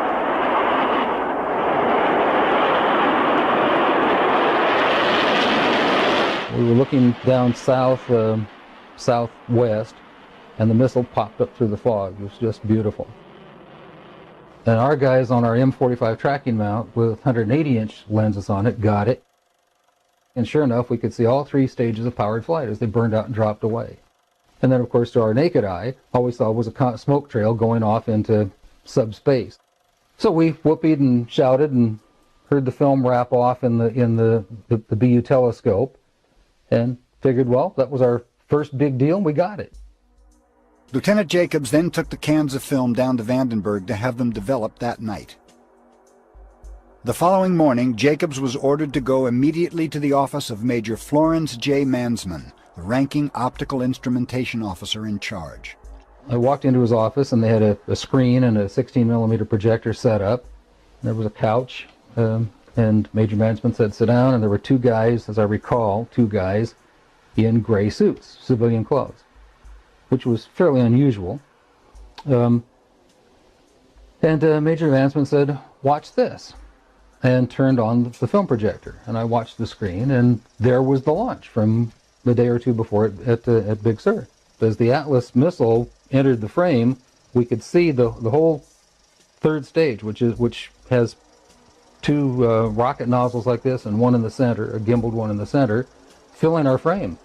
We were looking down southwest, and the missile popped up through the fog. It was just beautiful. And our guys on our M45 tracking mount with 180-inch lenses on it got it. And sure enough, we could see all 3 stages of powered flight as they burned out and dropped away. And then, of course, to our naked eye, all we saw was a smoke trail going off into subspace. So we whooped and shouted and heard the film wrap off in the BU telescope, and figured, well, that was our first big deal, and we got it. Lieutenant Jacobs then took the cans of film down to Vandenberg to have them developed that night. The following morning, Jacobs was ordered to go immediately to the office of Major Florence J. Mansman, the ranking optical instrumentation officer in charge. I walked into his office, and they had a screen and a 16mm projector set up. There was a couch, and Major Mansman said, sit down, and there were 2 guys, as I recall, 2 guys in gray suits, civilian clothes, which was fairly unusual. And Major Mansman said, watch this. and turned on the film projector. And I watched the screen, and there was the launch from the day or two before it at Big Sur. As the Atlas missile entered the frame, we could see the whole third stage, which has two rocket nozzles like this and one in the center, a gimbaled one in the center, filling our frame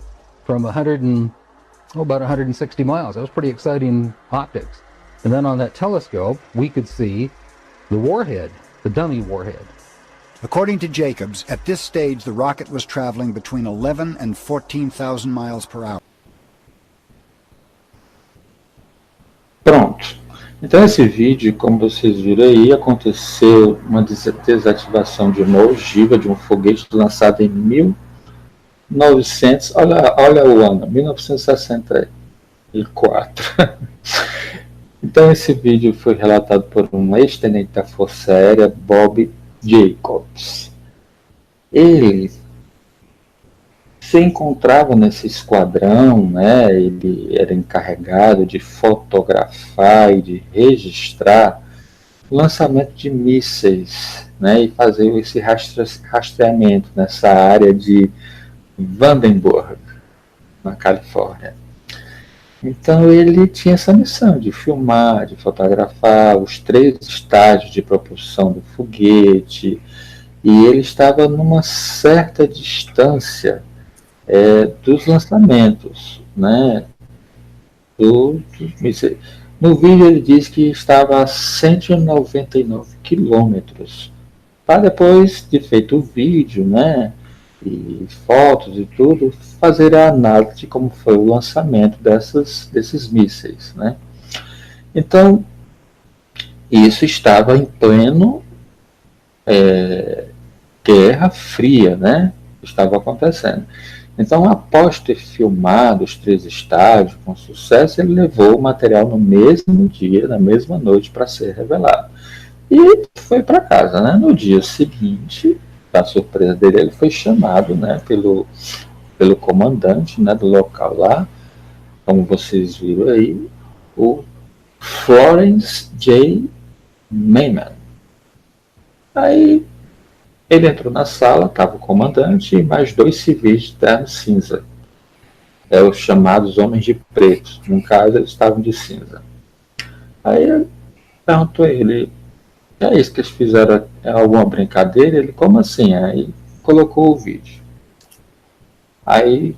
from about 160 miles. That was pretty exciting optics. And then on that telescope, we could see the warhead, the dummy warhead. According to Jacobs, at this stage the rocket was traveling between 11 and 14,000 miles per hour. Pronto. Então esse vídeo, como vocês viram aí, aconteceu uma desativação de uma ogiva de um foguete lançado em 1900, olha o ano, 1964. Então esse vídeo foi relatado por um ex-tenente da Força Aérea, Bob Jacobs. Ele se encontrava nesse esquadrão, né? Ele era encarregado de fotografar e de registrar o lançamento de mísseis, né? E fazer esse rastreamento nessa área de Vandenberg, na Califórnia. Então ele tinha essa missão de filmar, de fotografar os 3 estágios de propulsão do foguete, e ele estava numa certa distância dos lançamentos, né? No vídeo ele diz que estava a 199 quilômetros. Para depois de feito o vídeo, né? E fotos e tudo, fazer a análise de como foi o lançamento desses mísseis, né? Então, isso estava em pleno Guerra Fria, né? Estava acontecendo. Então, após ter filmado os 3 estágios com sucesso, ele levou o material no mesmo dia, na mesma noite, para ser revelado. E foi para casa, né? No dia seguinte, para surpresa dele, ele foi chamado, né, pelo comandante, né, do local lá, como vocês viram aí, o Florence J. Mayman. Aí ele entrou na sala, estava o comandante e mais 2 civis de terno cinza. Os chamados homens de preto. No caso, eles estavam de cinza. Aí perguntou a ele, é isso que eles fizeram, é alguma brincadeira? Ele, como assim? Aí colocou o vídeo. Aí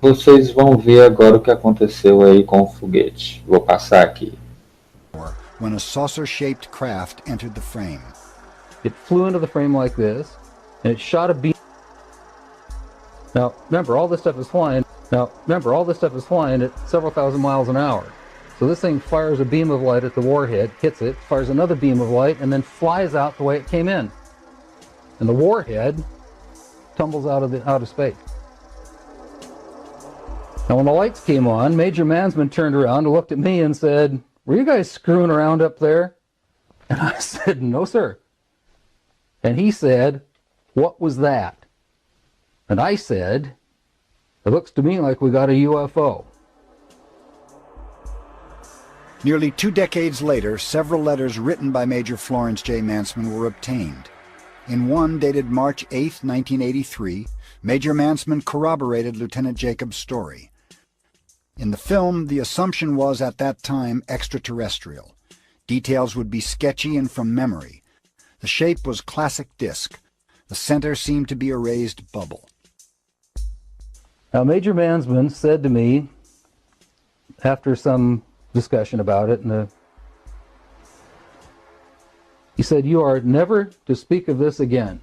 vocês vão ver agora o que aconteceu aí com o foguete. Vou passar aqui. When a saucer-shaped craft entered the frame. It flew into the frame like this, and it shot a beam. Now, remember, all this stuff is flying at several thousand miles an hour. So this thing fires a beam of light at the warhead, hits it, fires another beam of light, and then flies out the way it came in. And the warhead tumbles out of space. Now, when the lights came on, Major Mansman turned around and looked at me and said, "Were you guys screwing around up there?" And I said, "No, sir." And he said, "What was that?" And I said, "It looks to me like we got a UFO." Nearly 2 decades later, several letters written by Major Florence J. Mansman were obtained. In one dated March 8, 1983, Major Mansman corroborated Lieutenant Jacobs' story. In the film, the assumption was at that time extraterrestrial. Details would be sketchy and from memory. The shape was classic disc. The center seemed to be a raised bubble. Now, Major Mansman said to me, after some discussion about it, he said, "You are never to speak of this again.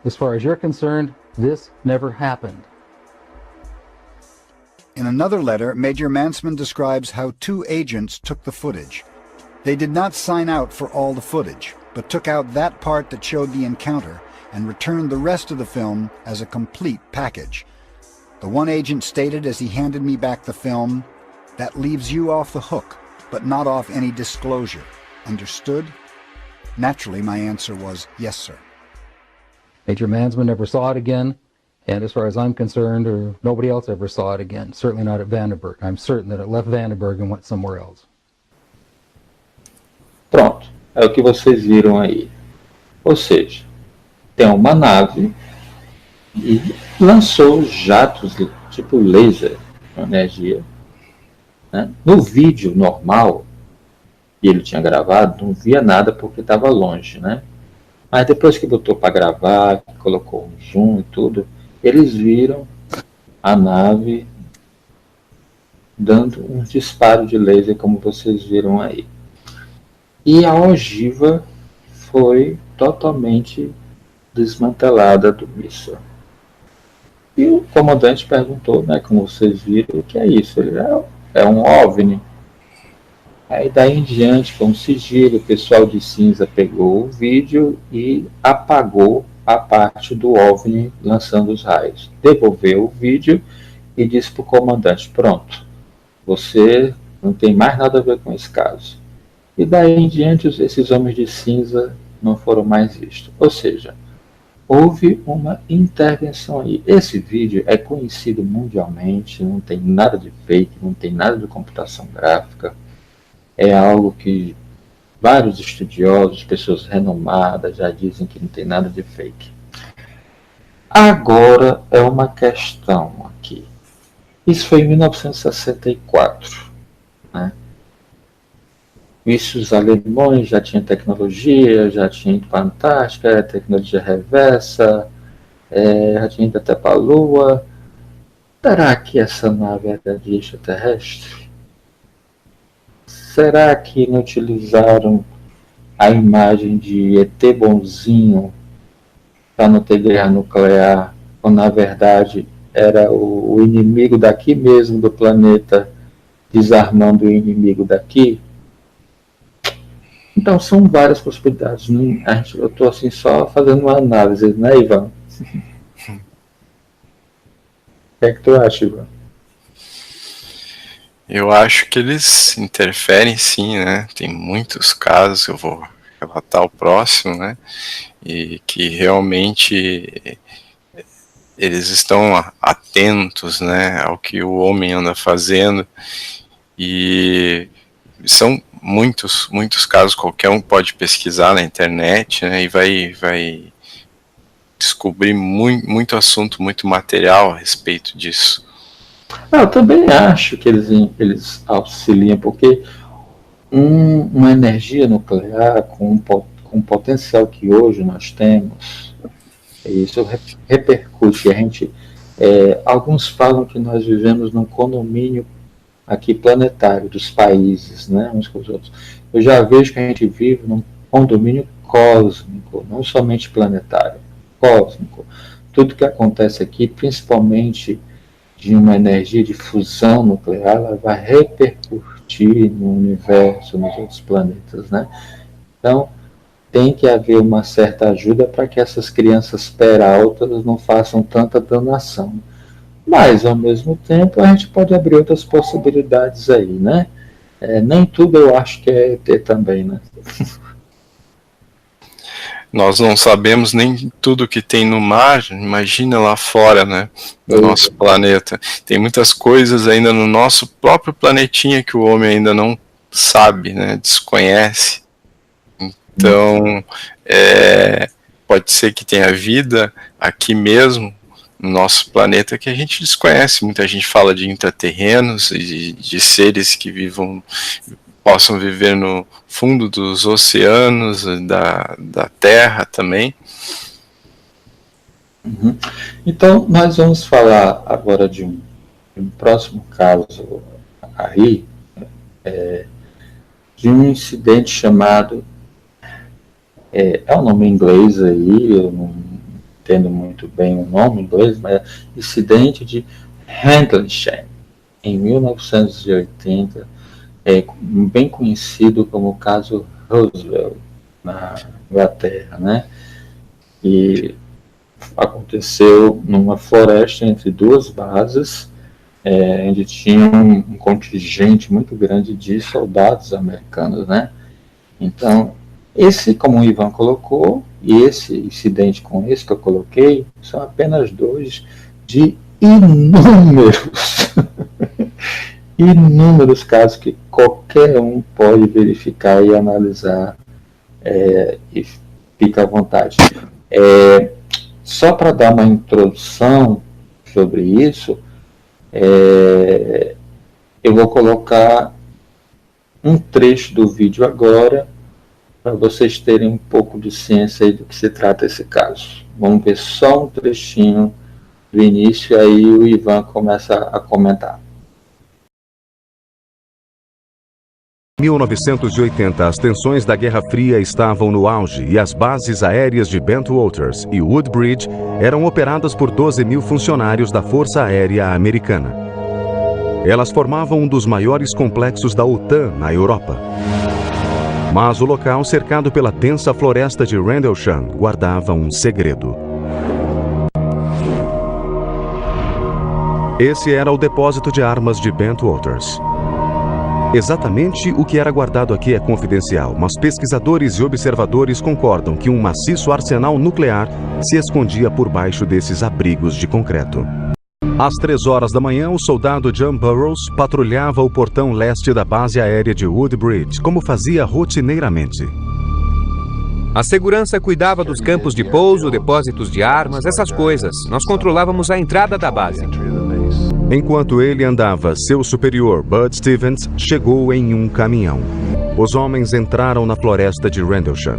As far as you're concerned, this never happened." In another letter, Major Mansman describes how 2 agents took the footage. They did not sign out for all the footage, but took out that part that showed the encounter and returned the rest of the film as a complete package. The one agent stated as he handed me back the film, "That leaves you off the hook, but not off any disclosure. Understood?" Naturally, my answer was, "Yes, sir." Major Mansman never saw it again, and as far as I'm concerned, or nobody else ever saw it again. Certainly not at Vandenberg. I'm certain that it left Vandenberg and went somewhere else. Pronto, é o que vocês viram aí. Ou seja, tem uma nave e lançou jatos de tipo laser, com energia. Né? No vídeo normal que ele tinha gravado, não via nada porque estava longe, né? Mas depois que botou para gravar, que colocou um zoom e tudo, eles viram a nave dando um disparo de laser, como vocês viram aí. E a ogiva foi totalmente desmantelada do míssil. E o comandante perguntou, né, como vocês viram, o que é isso? Ele é um OVNI. Aí daí em diante, com sigilo, o pessoal de cinza pegou o vídeo e apagou a parte do OVNI lançando os raios. Devolveu o vídeo e disse para o comandante, pronto, você não tem mais nada a ver com esse caso. E daí em diante, esses homens de cinza não foram mais vistos. Ou seja, houve uma intervenção aí. Esse vídeo é conhecido mundialmente, não tem nada de fake, não tem nada de computação gráfica. É algo que vários estudiosos, pessoas renomadas, já dizem que não tem nada de fake. Agora é uma questão aqui. Isso foi em 1964. Né? Isso os alemães já tinham tecnologia, já tinham fantástica, tecnologia reversa, já tinha ido até para a Lua. Será que essa nave era de extraterrestre? Será que não utilizaram a imagem de ET bonzinho para não ter guerra nuclear, ou na verdade era o inimigo daqui mesmo do planeta desarmando o inimigo daqui? Então são várias possibilidades. Eu estou assim só fazendo uma análise, né, Ivan? O que é que tu acha, Ivan? Eu acho que eles interferem sim, né? Tem muitos casos, eu vou relatar o próximo, né? E que realmente eles estão atentos, né, ao que o homem anda fazendo. E são muitos casos, qualquer um pode pesquisar na internet, né, e vai descobrir muito assunto, muito material a respeito disso. Eu também acho que eles auxiliam, porque uma energia nuclear com o potencial que hoje nós temos, isso repercute. Alguns falam que nós vivemos num condomínio aqui planetário dos países, né, uns com os outros. Eu já vejo que a gente vive num condomínio cósmico, não somente planetário, cósmico. Tudo que acontece aqui, principalmente de uma energia de fusão nuclear, ela vai repercutir no universo, nos outros planetas, né? Então, tem que haver uma certa ajuda para que essas crianças peraltas não façam tanta danação. Mas, ao mesmo tempo, a gente pode abrir outras possibilidades aí, né? Nem tudo eu acho que é ET também, né? Nós não sabemos nem tudo que tem no mar, imagina lá fora, né, do nosso planeta. Tem muitas coisas ainda no nosso próprio planetinha que o homem ainda não sabe, né, desconhece. Então, pode ser que tenha vida aqui mesmo, no nosso planeta, que a gente desconhece. Muita gente fala de intraterrenos, de seres que possam viver no fundo dos oceanos, da Terra também. Uhum. Então, nós vamos falar agora de um próximo caso aí, de um incidente chamado, um nome em inglês aí, eu não entendo muito bem o nome em inglês, mas incidente de Handlesham, em 1980, bem conhecido como o caso Roswell, na Inglaterra, né? E aconteceu numa floresta entre duas bases, onde tinha um contingente muito grande de soldados americanos, né? Então, como o Ivan colocou, e esse incidente com esse que eu coloquei, são apenas dois de inúmeros inúmeros casos que qualquer um pode verificar e analisar, e fica à vontade. Só para dar uma introdução sobre isso, eu vou colocar um trecho do vídeo agora, para vocês terem um pouco de ciência aí do que se trata esse caso. Vamos ver só um trechinho do início, aí o Ivan começa a comentar. Em 1980, as tensões da Guerra Fria estavam no auge e as bases aéreas de Bentwaters e Woodbridge eram operadas por 12 mil funcionários da Força Aérea Americana. Elas formavam um dos maiores complexos da OTAN na Europa. Mas o local, cercado pela densa floresta de Rendlesham, guardava um segredo. Esse era o depósito de armas de Bentwaters. Exatamente o que era guardado aqui é confidencial, mas pesquisadores e observadores concordam que um maciço arsenal nuclear se escondia por baixo desses abrigos de concreto. Às 3 horas da manhã, o soldado John Burroughs patrulhava o portão leste da base aérea de Woodbridge, como fazia rotineiramente. A segurança cuidava dos campos de pouso, depósitos de armas, essas coisas. Nós controlávamos a entrada da base. Enquanto ele andava, seu superior, Bud Stevens, chegou em um caminhão. Os homens entraram na floresta de Rendlesham.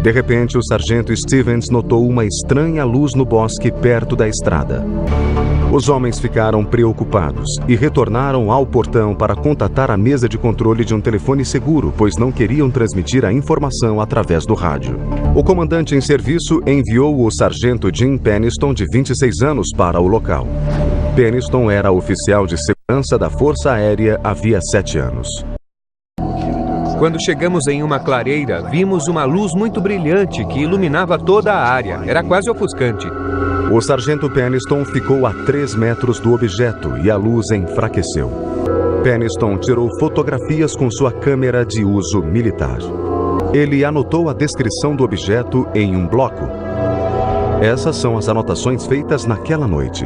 De repente, o sargento Stevens notou uma estranha luz no bosque perto da estrada. Os homens ficaram preocupados e retornaram ao portão para contatar a mesa de controle de um telefone seguro, pois não queriam transmitir a informação através do rádio. O comandante em serviço enviou o sargento Jim Peniston, de 26 anos, para o local. Peniston era oficial de segurança da Força Aérea havia 7 anos. Quando chegamos em uma clareira, vimos uma luz muito brilhante que iluminava toda a área. Era quase ofuscante. O sargento Peniston ficou a 3 metros do objeto e a luz enfraqueceu. Peniston tirou fotografias com sua câmera de uso militar. Ele anotou a descrição do objeto em um bloco. Essas são as anotações feitas naquela noite.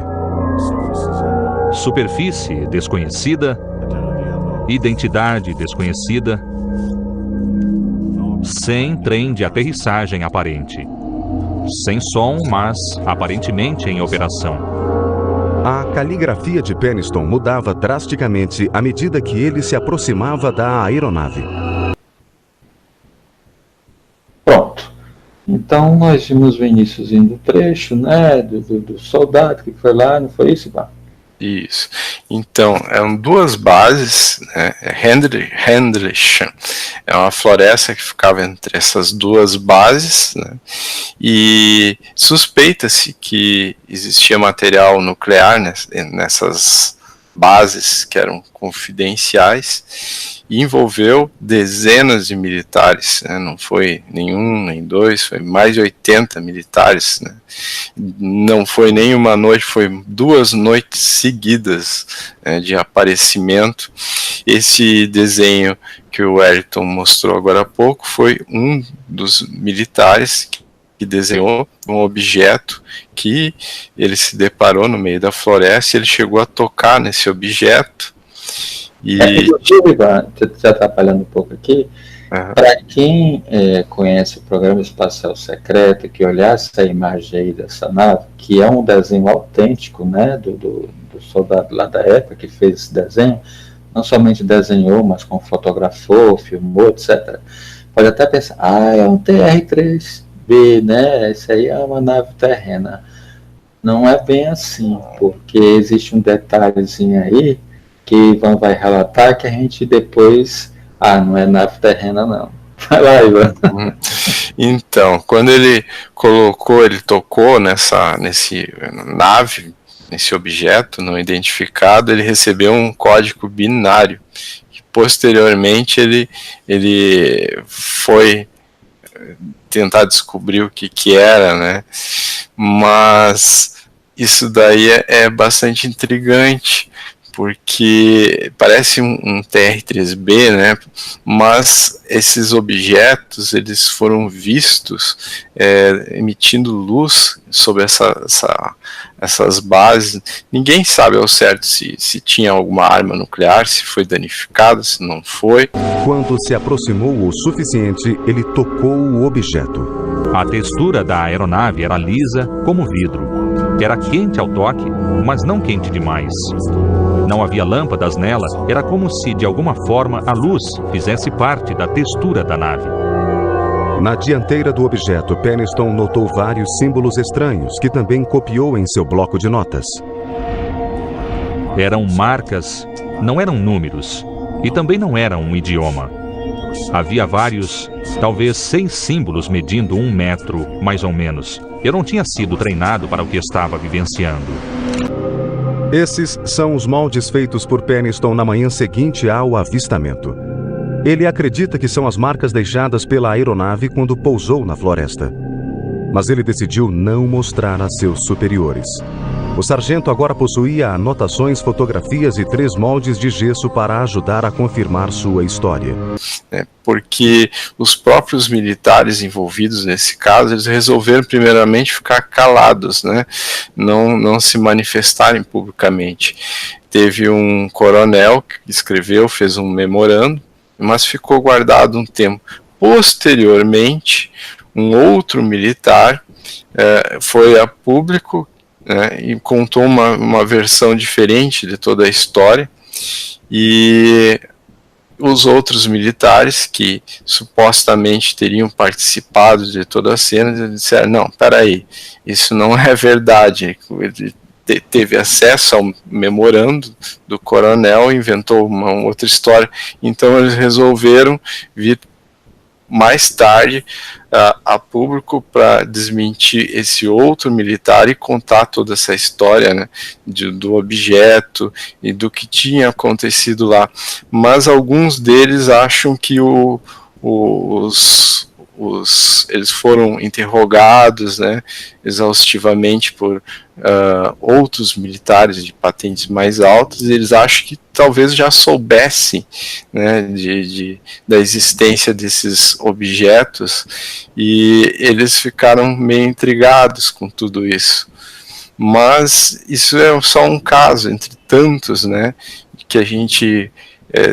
Superfície desconhecida, identidade desconhecida, sem trem de aterrissagem aparente, sem som, mas aparentemente em operação. A caligrafia de Peniston mudava drasticamente à medida que ele se aproximava da aeronave. Pronto. Então nós vimos o iniciozinho do trecho, né, do soldado que foi lá, não foi isso, Ivan? Isso. Então, eram 2 bases, né? Rendlesham é uma floresta que ficava entre essas 2 bases, né? E suspeita-se que existia material nuclear nessas bases que eram confidenciais e envolveu dezenas de militares, né? Não foi nenhum, nem 2, foi mais de 80 militares, né? Não foi nem uma noite, foi 2 noites seguidas, né, de aparecimento. Esse desenho que o Wellington mostrou agora há pouco foi um dos militares que desenhou um objeto que ele se deparou no meio da floresta e ele chegou a tocar nesse objeto. E... Inclusive, já atrapalhando um pouco aqui, para quem conhece o Programa Espacial Secreto, que olhasse a imagem aí dessa nave, que é um desenho autêntico, né, do soldado lá da época que fez esse desenho, não somente desenhou, mas como fotografou, filmou, etc. Pode até pensar, é um TR-3B, né, isso aí é uma nave terrena. Não é bem assim, porque existe um detalhezinho aí que Ivan vai relatar que a gente depois... não é nave terrena, não. Vai lá, Ivan. Então, quando ele tocou nesse objeto não identificado, ele recebeu um código binário, que posteriormente ele foi tentar descobrir o que era, né? Mas isso daí é bastante intrigante, porque parece um TR-3B, né? Mas esses objetos, eles foram vistos emitindo luz sobre essas bases. Ninguém sabe ao certo se tinha alguma arma nuclear, se foi danificada, se não foi. Quando se aproximou o suficiente, ele tocou o objeto. A textura da aeronave era lisa como vidro. Era quente ao toque, mas não quente demais. Não havia lâmpadas nela, era como se, de alguma forma, a luz fizesse parte da textura da nave. Na dianteira do objeto, Penniston notou vários símbolos estranhos, que também copiou em seu bloco de notas. Eram marcas, não eram números, e também não era um idioma. Havia vários, talvez 100 símbolos medindo 1 metro, mais ou menos. Eu não tinha sido treinado para o que estava vivenciando. Esses são os moldes feitos por Penniston na manhã seguinte ao avistamento. Ele acredita que são as marcas deixadas pela aeronave quando pousou na floresta. Mas ele decidiu não mostrar a seus superiores. O sargento agora possuía anotações, fotografias e 3 moldes de gesso para ajudar a confirmar sua história. Porque os próprios militares envolvidos nesse caso, eles resolveram primeiramente ficar calados, né? Não se manifestarem publicamente. Teve um coronel que escreveu, fez um memorando, mas ficou guardado um tempo. Posteriormente, um outro militar foi a público, né, e contou uma versão diferente de toda a história, e os outros militares que supostamente teriam participado de toda a cena disseram: não, peraí, isso não é verdade. Ele teve acesso ao memorando do coronel, inventou uma outra história. Então eles resolveram vir mais tarde a público para desmentir esse outro militar e contar toda essa história, né, do objeto e do que tinha acontecido lá. Mas alguns deles acham que eles foram interrogados, né, exaustivamente por outros militares de patentes mais altas, e eles acham que talvez já soubessem, né, da existência desses objetos, e eles ficaram meio intrigados com tudo isso. Mas isso é só um caso entre tantos, né, que a gente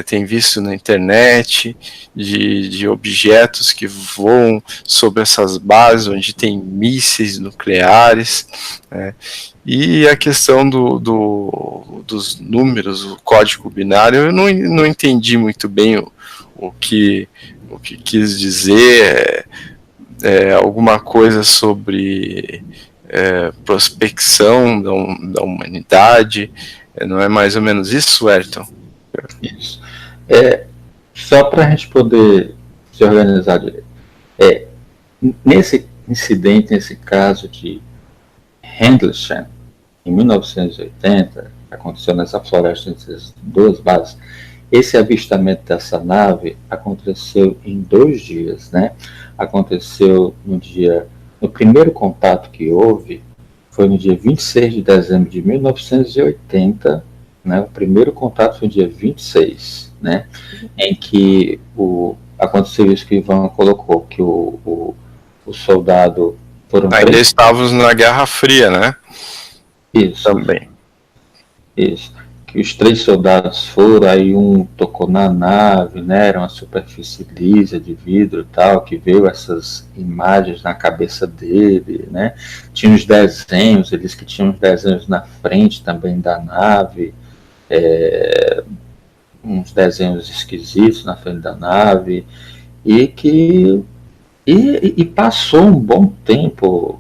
tem visto na internet, de objetos que voam sobre essas bases onde tem mísseis nucleares, né? E a questão dos números, o código binário, eu não entendi muito bem o que quis dizer, alguma coisa sobre prospecção da humanidade, não é mais ou menos isso, Ayrton? Isso. Só para a gente poder se organizar direito. Nesse incidente, nesse caso de Rendlesham, em 1980, aconteceu nessa floresta entre as 2 bases, esse avistamento dessa nave aconteceu em 2 dias, né? Aconteceu no primeiro contato que houve, foi no dia 26 de dezembro de 1980, né? O primeiro contato foi no dia 26, né? Em que aconteceu isso que o Ivan colocou, que o soldado foram... Ainda estávamos na Guerra Fria, né? Isso. Também. Isso. Que os 3 soldados foram, aí um tocou na nave, né? Era uma superfície lisa de vidro e tal, que veio essas imagens na cabeça dele, né? Tinha uns desenhos, eles que tinham uns desenhos na frente também da nave, uns desenhos esquisitos na frente da nave, e passou um bom tempo,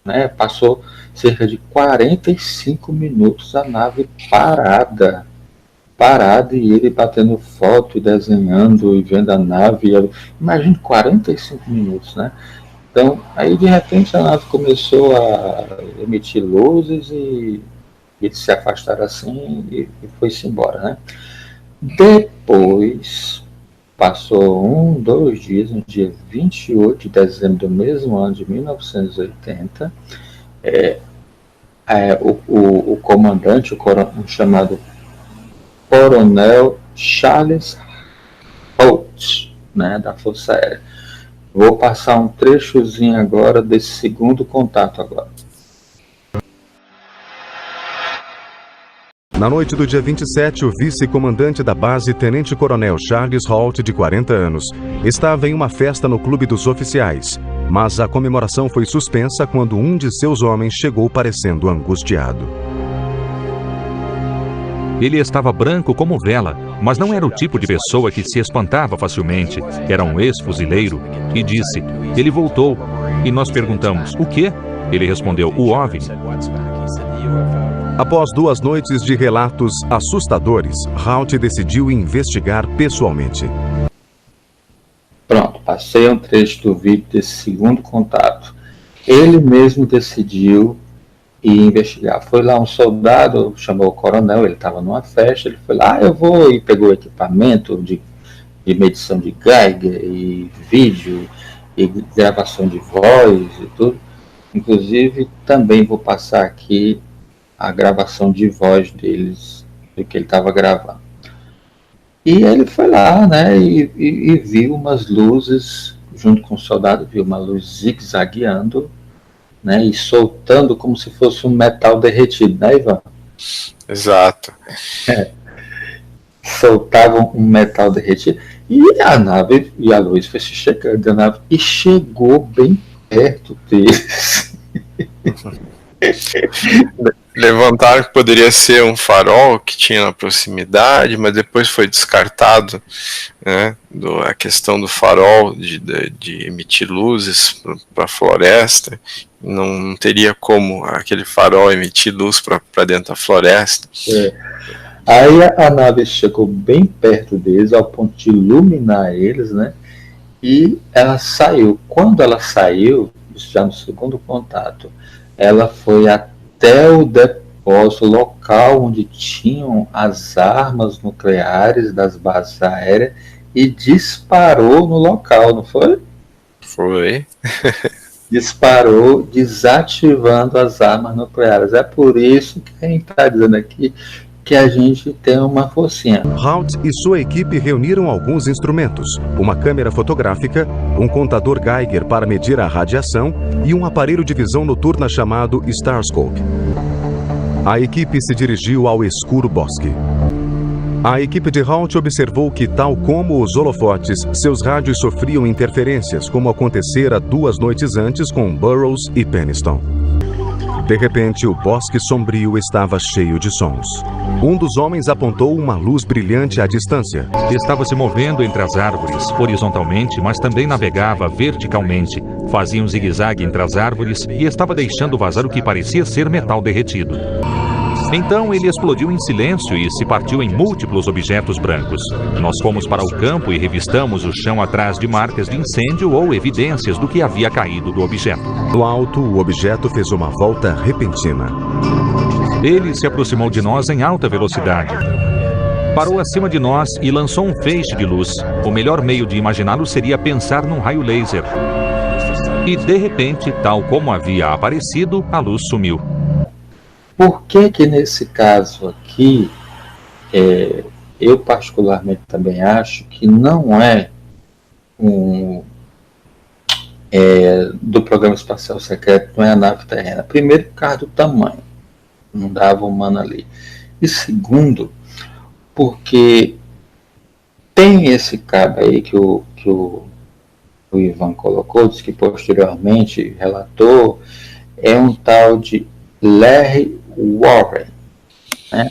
né? Passou cerca de 45 minutos a nave parada, e ele batendo foto, desenhando e vendo a nave. Imagine 45 minutos, né? Então, aí de repente a nave começou a emitir luzes e eles se afastaram assim e foi-se embora, né? Depois, passou 2 dias, no dia 28 de dezembro do mesmo ano de 1980, o comandante, um chamado Coronel Charles Holt, né, da Força Aérea. Vou passar um trechozinho agora desse segundo contato agora. Na noite do dia 27, o vice-comandante da base, tenente-coronel Charles Holt, de 40 anos, estava em uma festa no clube dos oficiais, mas a comemoração foi suspensa quando um de seus homens chegou parecendo angustiado. Ele estava branco como vela, mas não era o tipo de pessoa que se espantava facilmente. Era um ex-fuzileiro e disse: ele voltou. E nós perguntamos: o quê? Ele respondeu: o OVNI. Após 2 noites de relatos assustadores, Holt decidiu investigar pessoalmente. Pronto, passei um trecho do vídeo desse segundo contato. Ele mesmo decidiu ir investigar. Foi lá um soldado, chamou o coronel, ele estava numa festa, ele foi lá, eu vou, e pegou equipamento de medição de Geiger, e vídeo, e gravação de voz e tudo. Inclusive, também vou passar aqui a gravação de voz deles, do que ele estava gravando. E ele foi lá, né, e viu umas luzes, junto com o soldado, viu uma luz zigue-zagueando, né, e soltando como se fosse um metal derretido, né, Ivan? Exato. Soltavam um metal derretido. E a nave, e a luz foi se chegando da nave, e chegou bem perto deles. Levantaram que poderia ser um farol que tinha na proximidade, mas depois foi descartado, né, a questão do farol de emitir luzes para a floresta. Não teria como aquele farol emitir luz para dentro da floresta. Aí a nave chegou bem perto deles, ao ponto de iluminar eles, né? E ela saiu. Quando ela saiu, já no segundo contato, ela foi até o depósito local onde tinham as armas nucleares das bases aéreas e disparou no local, não foi? Foi. Disparou, desativando as armas nucleares. É por isso que a gente está dizendo aqui que a gente tem uma focinha. Holt e sua equipe reuniram alguns instrumentos, uma câmera fotográfica, um contador Geiger para medir a radiação e um aparelho de visão noturna chamado Starscope. A equipe se dirigiu ao escuro bosque. A equipe de Holt observou que, tal como os holofotes, seus rádios sofriam interferências, como acontecera 2 noites antes com Burroughs e Peniston. De repente, o bosque sombrio estava cheio de sons. Um dos homens apontou uma luz brilhante à distância. Estava se movendo entre as árvores, horizontalmente, mas também navegava verticalmente. Fazia um zigue-zague entre as árvores e estava deixando vazar o que parecia ser metal derretido. Então ele explodiu em silêncio e se partiu em múltiplos objetos brancos. Nós fomos para o campo e revistamos o chão atrás de marcas de incêndio ou evidências do que havia caído do objeto. No alto, o objeto fez uma volta repentina. Ele se aproximou de nós em alta velocidade. Parou acima de nós e lançou um feixe de luz. O melhor meio de imaginá-lo seria pensar num raio laser. E de repente, tal como havia aparecido, a luz sumiu. Por que que nesse caso aqui, eu particularmente também acho que não é do programa espacial secreto, não é a nave terrena. Primeiro, por causa do tamanho, não dava humano ali. E segundo, porque tem esse cabo aí que o Ivan colocou, diz que posteriormente relatou, é um tal de Larry Warren, né?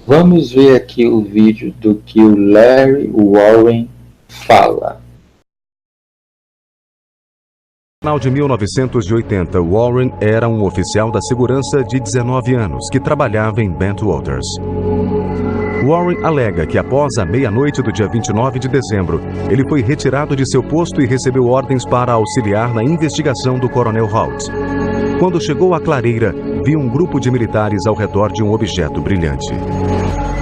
Vamos ver aqui o vídeo do que o Larry Warren fala. No final de 1980, Warren era um oficial da segurança de 19 anos que trabalhava em Bentwaters. Warren alega que após a meia-noite do dia 29 de dezembro, ele foi retirado de seu posto e recebeu ordens para auxiliar na investigação do coronel Holt. Quando chegou à clareira, viu um grupo de militares ao redor de um objeto brilhante.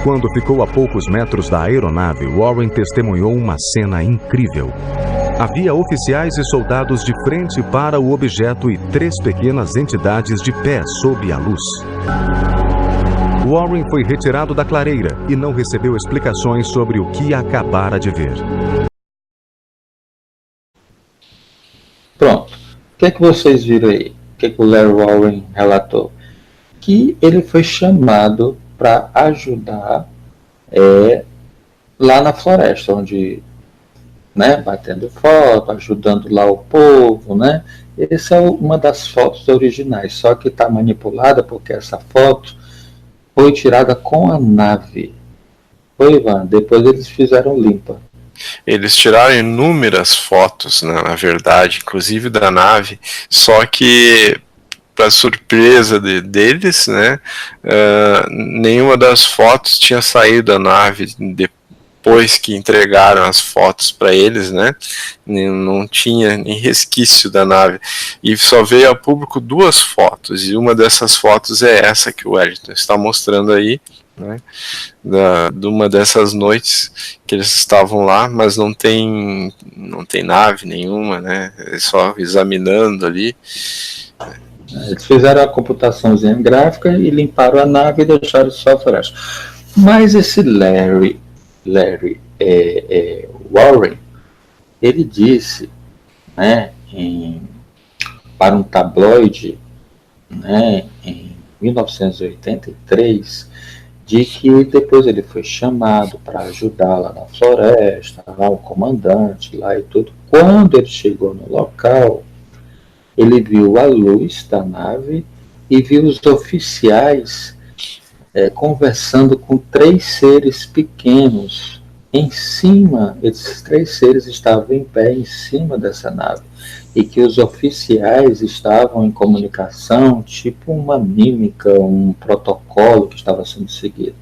Quando ficou a poucos metros da aeronave, Warren testemunhou uma cena incrível. Havia oficiais e soldados de frente para o objeto e 3 pequenas entidades de pé sob a luz. Warren foi retirado da clareira e não recebeu explicações sobre o que acabara de ver. Pronto. O que é que vocês viram aí? O que é que o Larry Warren relatou? Que ele foi chamado para ajudar lá na floresta, onde, né, batendo foto, ajudando lá o povo, né? Essa é uma das fotos originais, só que está manipulada porque essa foto foi tirada com a nave. Foi, Ivan? Depois eles fizeram limpa. Eles tiraram inúmeras fotos, né, na verdade, inclusive da nave, só que, para surpresa deles, né, nenhuma das fotos tinha saído da nave depois que entregaram as fotos para eles, né, não tinha nem resquício da nave, e só veio a público 2 fotos, e uma dessas fotos é essa que o Wellington está mostrando aí, né, de uma dessas noites que eles estavam lá, mas não tem nave nenhuma, né, só examinando ali. Eles fizeram a computaçãozinha gráfica e limparam a nave e deixaram só a floresta. Mas esse Larry Warren, ele disse, né, para um tabloide, né, em 1983, de que depois ele foi chamado para ajudar lá na floresta, lá o comandante lá e tudo. Quando ele chegou no local, ele viu a luz da nave e viu os oficiais conversando com 3 seres pequenos em cima. Esses 3 seres estavam em pé em cima dessa nave e que os oficiais estavam em comunicação, tipo uma mímica, um protocolo que estava sendo seguido.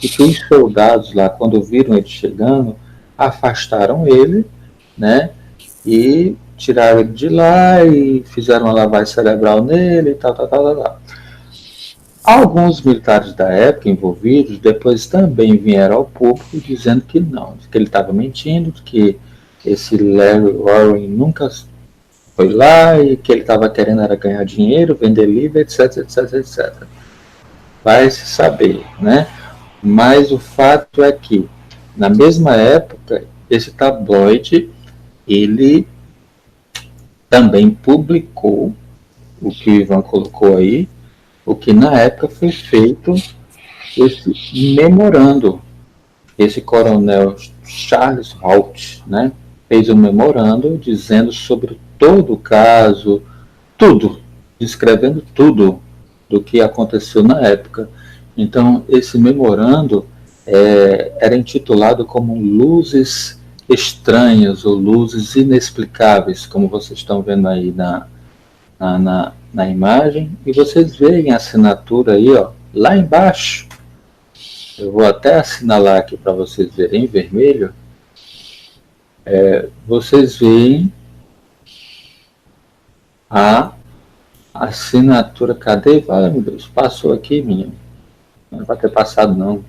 E que os soldados lá, quando viram ele chegando, afastaram ele, né, e tiraram ele de lá e fizeram uma lavagem cerebral nele e tal. Alguns militares da época envolvidos depois também vieram ao público dizendo que não, que ele estava mentindo, que esse Larry Warren nunca foi lá e que ele estava querendo era ganhar dinheiro, vender livro, etc. Vai se saber, né? Mas o fato é que, na mesma época, esse tabloide, ele também publicou o que o Ivan colocou aí, o que na época foi feito esse memorando. Esse coronel Charles Halt, né, fez um memorando dizendo sobre todo o caso, tudo, descrevendo tudo do que aconteceu na época. Então, esse memorando era intitulado como Luzes Estranhas ou Luzes Inexplicáveis, como vocês estão vendo aí na imagem, e vocês veem a assinatura aí, ó, lá embaixo. Eu vou até assinalar aqui para vocês verem em vermelho. Vocês veem a assinatura. Cadê? Vai, meu Deus, passou aqui, menino. Não vai ter passado, não.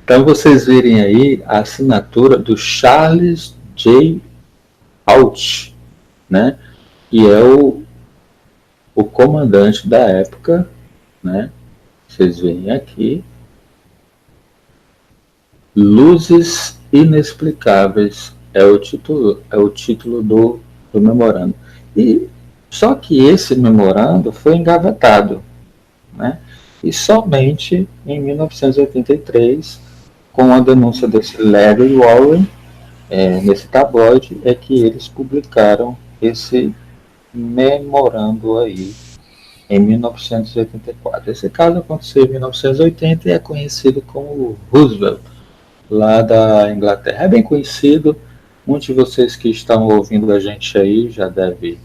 Então, vocês verem aí a assinatura do Charles J. Halt, né? Que é o comandante da época, né? Vocês veem aqui. Luzes Inexplicáveis é o título do memorando. E só que esse memorando foi engavetado, né? E somente em 1983, com a denúncia desse Larry Warren, nesse tabloide, é que eles publicaram esse memorando aí em 1984. Esse caso aconteceu em 1980 e é conhecido como Roosevelt, lá da Inglaterra. É bem conhecido, muitos de vocês que estão ouvindo a gente aí já deve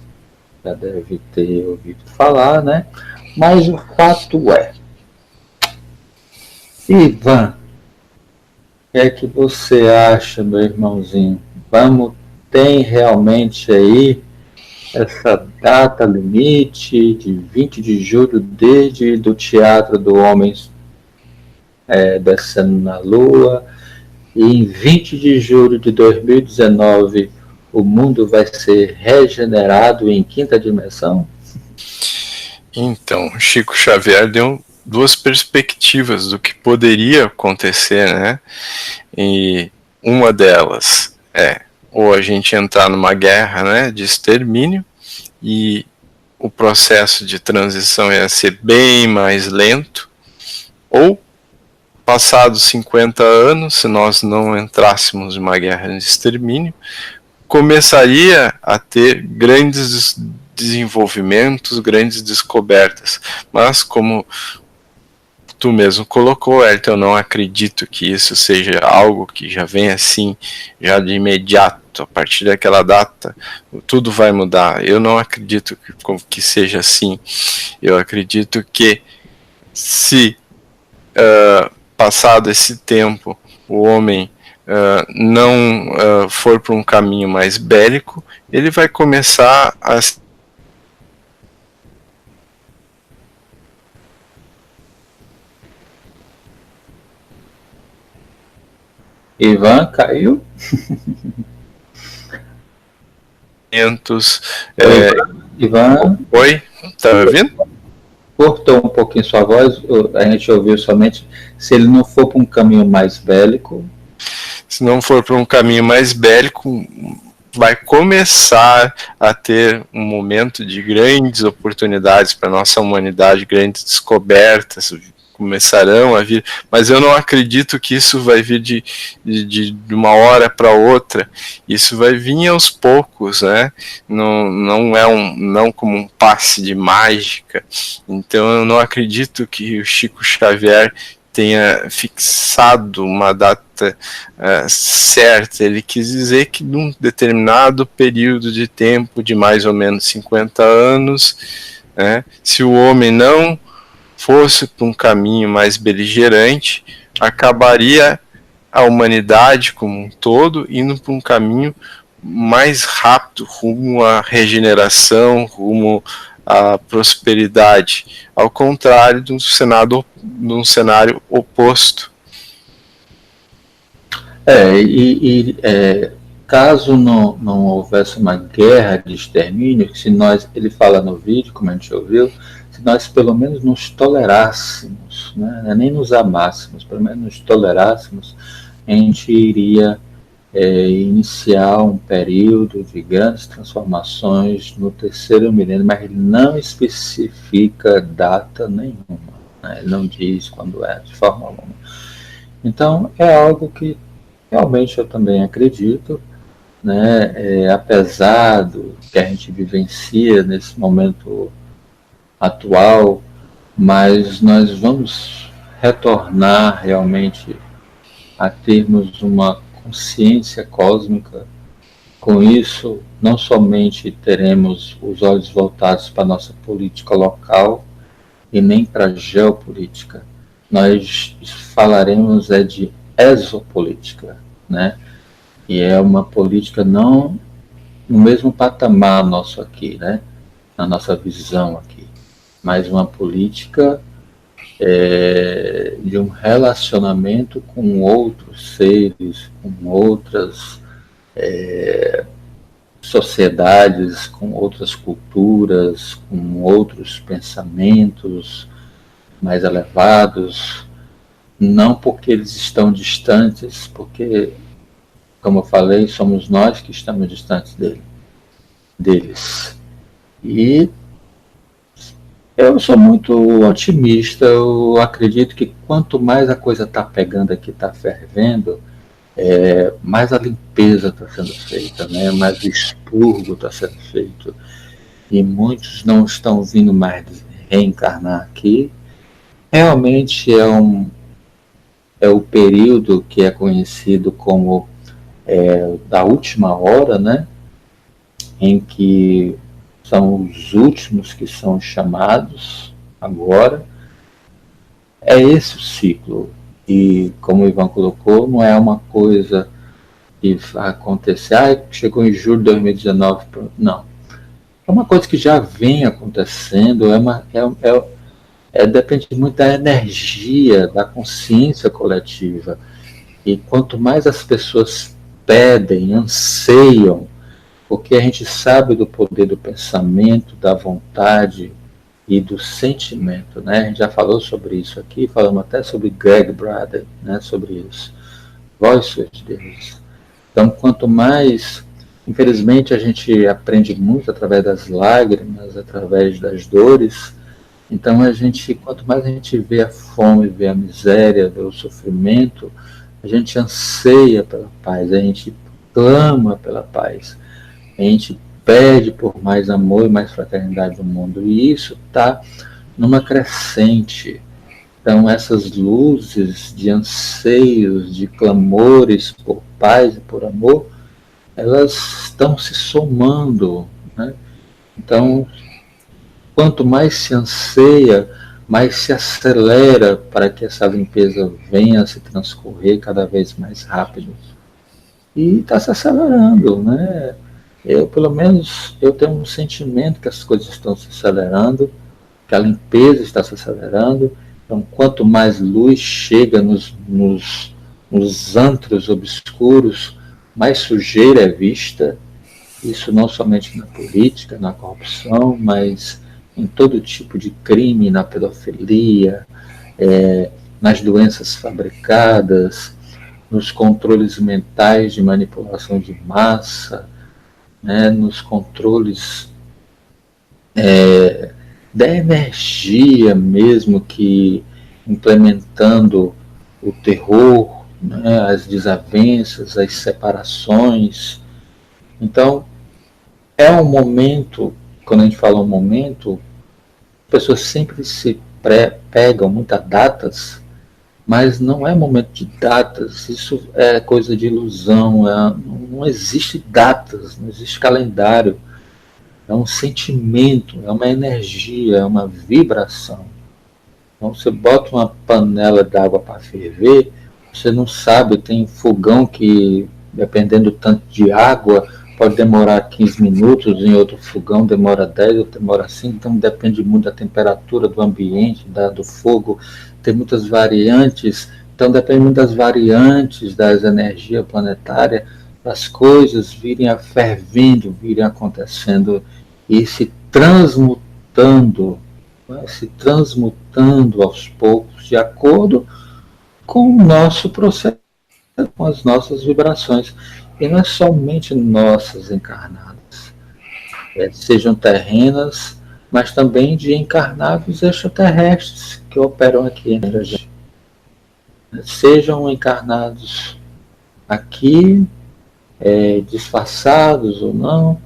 ter ouvido falar, né? Mas o fato é, Ivan, o que é que você acha, meu irmãozinho? Tem realmente aí essa data limite de 20 de julho, desde do Teatro do Homens Descendo na Lua, e em 20 de julho de 2019 o mundo vai ser regenerado em quinta dimensão? Então, Chico Xavier deu duas perspectivas do que poderia acontecer, né? E uma delas é ou a gente entrar numa guerra, né, de extermínio, e o processo de transição ia ser bem mais lento, ou passados 50 anos, se nós não entrássemos numa guerra de extermínio, começaria a ter grandes desenvolvimentos, grandes descobertas. Mas como tu mesmo colocou, Ayrton, eu não acredito que isso seja algo que já vem assim, já de imediato, a partir daquela data, tudo vai mudar. Eu não acredito que seja assim. Eu acredito que se passado esse tempo o homem não for para um caminho mais bélico, ele vai começar a Ivan caiu. Ivan, oi, tá me ouvindo? Cortou um pouquinho sua voz, a gente ouviu somente se ele não for para um caminho mais bélico. Se não for para um caminho mais bélico, vai começar a ter um momento de grandes oportunidades para a nossa humanidade, grandes descobertas começarão a vir, mas eu não acredito que isso vai vir de uma hora para outra. Isso vai vir aos poucos, né? Não é não como um passe de mágica. Então eu não acredito que o Chico Xavier tenha fixado uma data certa. Ele quis dizer que num determinado período de tempo de mais ou menos 50 anos, né, se o homem não fosse para um caminho mais beligerante, acabaria a humanidade como um todo indo para um caminho mais rápido, rumo à regeneração, rumo à prosperidade, ao contrário de um cenário oposto. Caso não houvesse uma guerra de extermínio, ele fala no vídeo, como a gente ouviu, se nós pelo menos nos tolerássemos, né, nem nos amássemos, pelo menos nos tolerássemos, a gente iria iniciar um período de grandes transformações no terceiro milênio, mas ele não especifica data nenhuma, né, ele não diz quando é, de forma alguma. Então é algo que realmente eu também acredito, né, apesar do que a gente vivencia nesse momento atual, mas nós vamos retornar realmente a termos uma consciência cósmica. Com isso, não somente teremos os olhos voltados para a nossa política local e nem para a geopolítica, nós falaremos de exopolítica, né? E é uma política não no mesmo patamar nosso aqui, né? Na nossa visão aqui, mas uma política de um relacionamento com outros seres, com outras sociedades, com outras culturas, com outros pensamentos mais elevados, não porque eles estão distantes, porque, como eu falei, somos nós que estamos distantes deles. E eu sou muito otimista, eu acredito que quanto mais a coisa está pegando aqui, está fervendo, mais a limpeza está sendo feita, né? Mais o expurgo está sendo feito, e muitos não estão vindo mais reencarnar aqui. Realmente é o período que é conhecido como da última hora, né? Em que são os últimos que são chamados agora. É esse o ciclo. E, como o Ivan colocou, não é uma coisa que vai acontecer, chegou em julho de 2019, não. É uma coisa que já vem acontecendo, depende muito da energia, da consciência coletiva. E quanto mais as pessoas pedem, anseiam, porque a gente sabe do poder do pensamento, da vontade e do sentimento, né? A gente já falou sobre isso aqui, falamos até sobre Greg Braden, né? Sobre isso. Voice of Deus. Então, quanto mais, infelizmente, a gente aprende muito através das lágrimas, através das dores. Então, quanto mais a gente vê a fome, vê a miséria, vê o sofrimento, a gente anseia pela paz, a gente clama pela paz, a gente pede por mais amor e mais fraternidade no mundo. E isso está numa crescente. Então, essas luzes de anseios, de clamores por paz e por amor, elas estão se somando, né? Então, quanto mais se anseia, mais se acelera para que essa limpeza venha a se transcorrer cada vez mais rápido. E está se acelerando, né? Pelo menos, eu tenho um sentimento que as coisas estão se acelerando, que a limpeza está se acelerando. Então, quanto mais luz chega nos antros obscuros, mais sujeira é vista. Isso não somente na política, na corrupção, mas em todo tipo de crime, na pedofilia, nas doenças fabricadas, nos controles mentais de manipulação de massa, né, nos controles da energia mesmo, que implementando o terror, né, as desavenças, as separações. Então, é um momento, quando a gente fala um momento, as pessoas sempre se pegam muitas datas, mas não é momento de datas, isso é coisa de ilusão, não existe datas, não existe calendário. É um sentimento, é uma energia, é uma vibração. Então, você bota uma panela d'água para ferver, você não sabe, tem fogão que, dependendo do tanto de água, pode demorar 15 minutos, em outro fogão demora 10, outro demora 5, então depende muito da temperatura do ambiente, do fogo, tem muitas variantes, então depende muito das variantes das energias planetárias, das coisas virem a fervendo, virem acontecendo e se transmutando aos poucos, de acordo com o nosso processo, com as nossas vibrações. E não é somente nossas encarnadas, sejam terrenas, mas também de encarnados extraterrestres que operam aqui entre a gente. Sejam encarnados aqui, disfarçados ou não,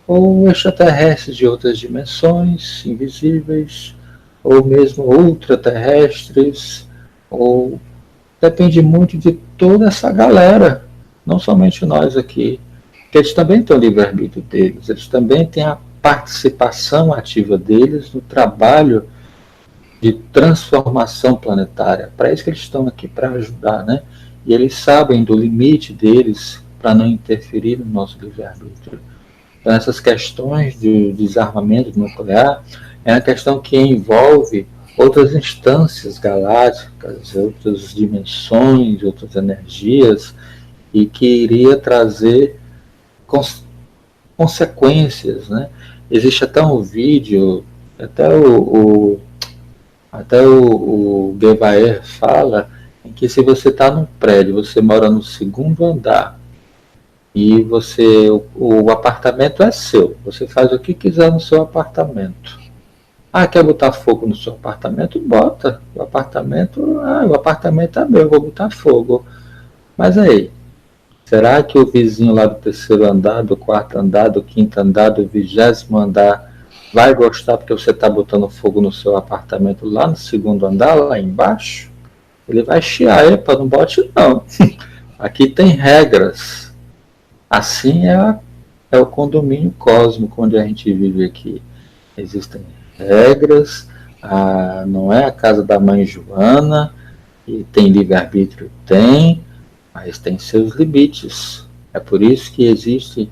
ou extraterrestres de outras dimensões, invisíveis, ou mesmo ultraterrestres, ou depende muito de toda essa galera, não somente nós aqui, que eles também têm o livre-arbítrio deles, eles também têm a participação ativa deles no trabalho de transformação planetária. Para isso que eles estão aqui, para ajudar, né? E eles sabem do limite deles para não interferir no nosso livre-arbítrio. Então, essas questões de desarmamento nuclear é uma questão que envolve outras instâncias galácticas, outras dimensões, outras energias, e que iria trazer consequências, né? Existe até um vídeo, até o Gevaer fala, em que se você está num prédio, você mora no 2º andar, e o apartamento é seu, você faz o que quiser no seu apartamento. Quer botar fogo no seu apartamento? Bota. O apartamento é meu, vou botar fogo. Mas aí, será que o vizinho lá do 3º andar, do 4º andar, do 5º andar, do 20º andar vai gostar porque você está botando fogo no seu apartamento lá no 2º andar, lá embaixo? Ele vai chiar, epa, não bote não. Aqui tem regras. Assim é o condomínio cósmico onde a gente vive aqui. Existem regras, não é a casa da mãe Joana, e tem livre-arbítrio? Tem, mas tem seus limites. É por isso que existe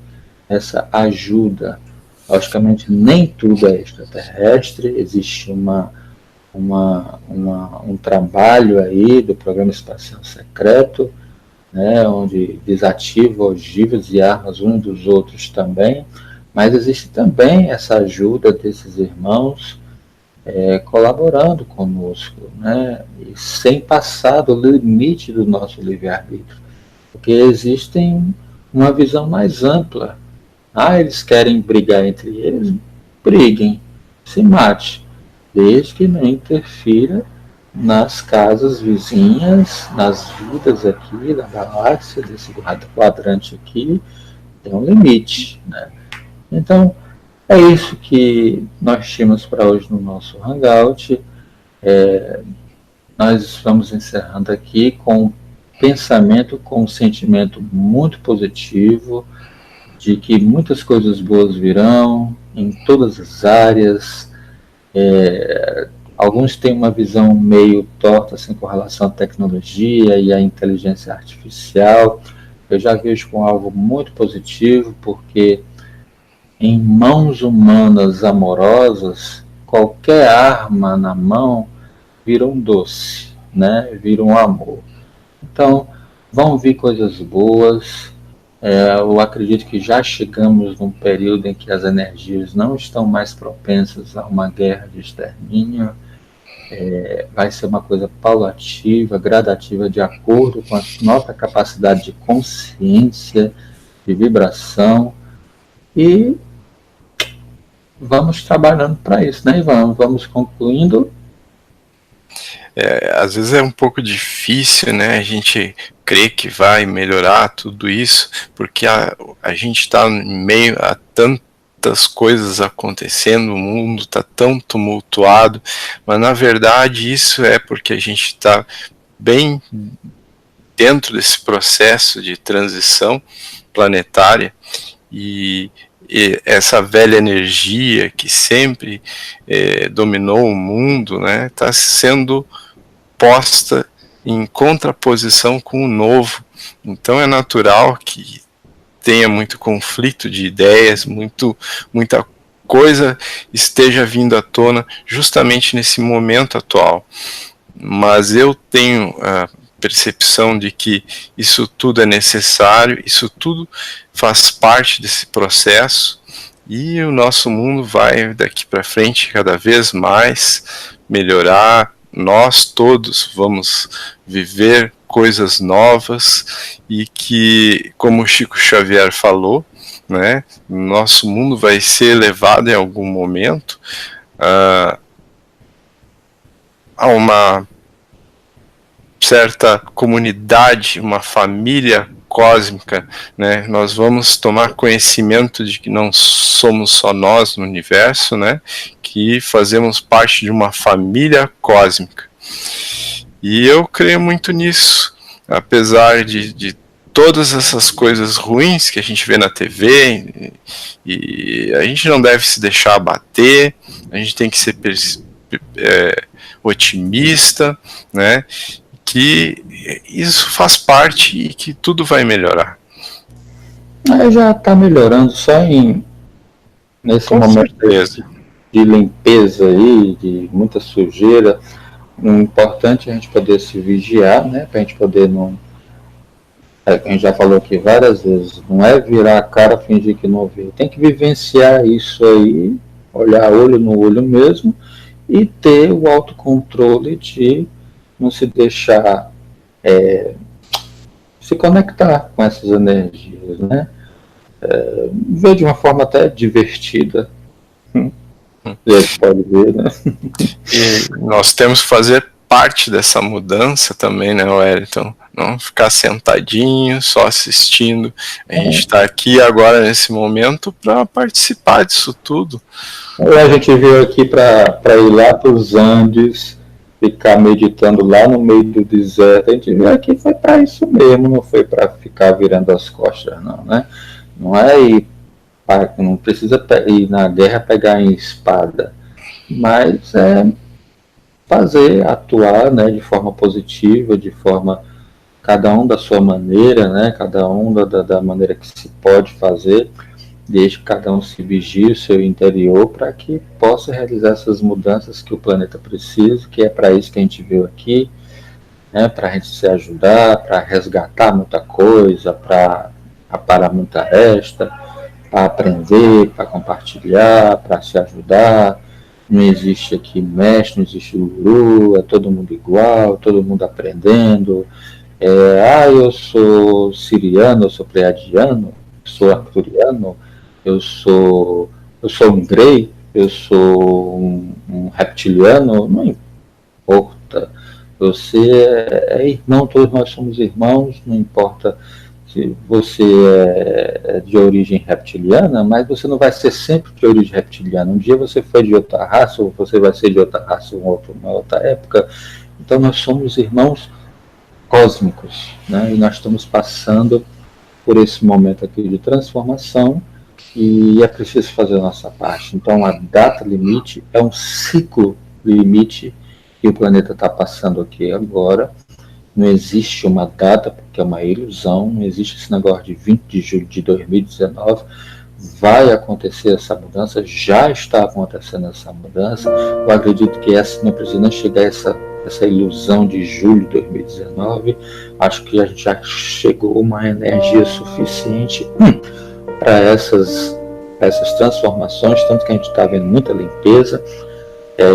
essa ajuda. Logicamente, nem tudo é extraterrestre, existe um trabalho aí do Programa Espacial Secreto, né, onde desativa ogivas e armas uns dos outros também, mas existe também essa ajuda desses irmãos colaborando conosco, né, e sem passar do limite do nosso livre-arbítrio, porque existem uma visão mais ampla. Eles querem brigar entre eles, briguem, se mate, desde que não interfira nas casas vizinhas, nas vidas aqui da galáxia, desse quadrante aqui, tem um limite, né? Então, é isso que nós tínhamos para hoje no nosso Hangout. Nós vamos encerrando aqui com um pensamento, com um sentimento muito positivo, de que muitas coisas boas virão em todas as áreas. Alguns têm uma visão meio torta assim, com relação à tecnologia e à inteligência artificial. Eu já vejo com algo muito positivo, porque em mãos humanas amorosas, qualquer arma na mão vira um doce, né? Vira um amor. Então, vão vir coisas boas. Eu acredito que já chegamos num período em que as energias não estão mais propensas a uma guerra de extermínio. Vai ser uma coisa paulativa, gradativa, de acordo com a nossa capacidade de consciência, de vibração, e vamos trabalhando para isso, né, Ivan? Vamos concluindo. Às vezes é um pouco difícil, né, a gente crer que vai melhorar tudo isso, porque a gente está em meio a tantas coisas acontecendo, o mundo está tão tumultuado, mas na verdade isso é porque a gente está bem dentro desse processo de transição planetária, e essa velha energia que sempre dominou o mundo, né, está sendo posta em contraposição com o novo. Então é natural que tenha muito conflito de ideias, muita coisa esteja vindo à tona justamente nesse momento atual. Mas eu tenho a percepção de que isso tudo é necessário, isso tudo faz parte desse processo, e o nosso mundo vai daqui para frente cada vez mais melhorar. Nós todos vamos viver coisas novas, e que, como o Chico Xavier falou, né, nosso mundo vai ser levado em algum momento a uma certa comunidade, uma família cósmica, né? Nós vamos tomar conhecimento de que não somos só nós no universo, né? Que fazemos parte de uma família cósmica. E eu creio muito nisso, apesar de todas essas coisas ruins que a gente vê na TV, e a gente não deve se deixar abater, a gente tem que ser otimista, né? Que isso faz parte e que tudo vai melhorar. Já está melhorando, só nesse Com momento certeza. de limpeza aí, de muita sujeira. O importante é a gente poder se vigiar, né, para a gente poder não... A gente já falou aqui várias vezes, não é virar a cara, fingir que não vê. Tem que vivenciar isso aí, olhar olho no olho mesmo, e ter o autocontrole de não se deixar se conectar com essas energias, né? Ver de uma forma até divertida. Você pode ver, né? E nós temos que fazer parte dessa mudança também, né, Wellington? Não ficar sentadinho, só assistindo. A gente está aqui agora, nesse momento, para participar disso tudo. A gente veio aqui para ir lá para os Andes, ficar meditando lá no meio do deserto. A gente veio aqui, foi para isso mesmo, não foi para ficar virando as costas, não, né? Não é ir, não precisa ir na guerra pegar em espada, mas fazer, atuar, né, de forma positiva, de forma, cada um da sua maneira, né, cada um da maneira que se pode fazer, desde que cada um se vigie o seu interior para que possa realizar essas mudanças que o planeta precisa, que é para isso que a gente veio aqui, né, para a gente se ajudar, para resgatar muita coisa, para aparar muita resta, para aprender, para compartilhar, para se ajudar, não existe aqui mestre, não existe guru, é todo mundo igual, todo mundo aprendendo. Eu sou siriano, eu sou pleiadiano, eu sou arturiano, eu sou um grey, eu sou um reptiliano, não importa. Você é irmão, todos nós somos irmãos, não importa se você é de origem reptiliana, mas você não vai ser sempre de origem reptiliana. Um dia você foi de outra raça, ou você vai ser de outra raça em uma outra época. Então nós somos irmãos cósmicos, né? E nós estamos passando por esse momento aqui de transformação e é preciso fazer a nossa parte. Então a data limite é um ciclo limite que o planeta está passando aqui agora. Não existe uma data, porque é uma ilusão, não existe esse negócio de 20 de julho de 2019, vai acontecer essa mudança, já está acontecendo essa mudança. Eu acredito que não precisa nem chegar a essa ilusão de julho de 2019, acho que a gente já chegou uma energia suficiente para essas transformações, tanto que a gente está vendo muita limpeza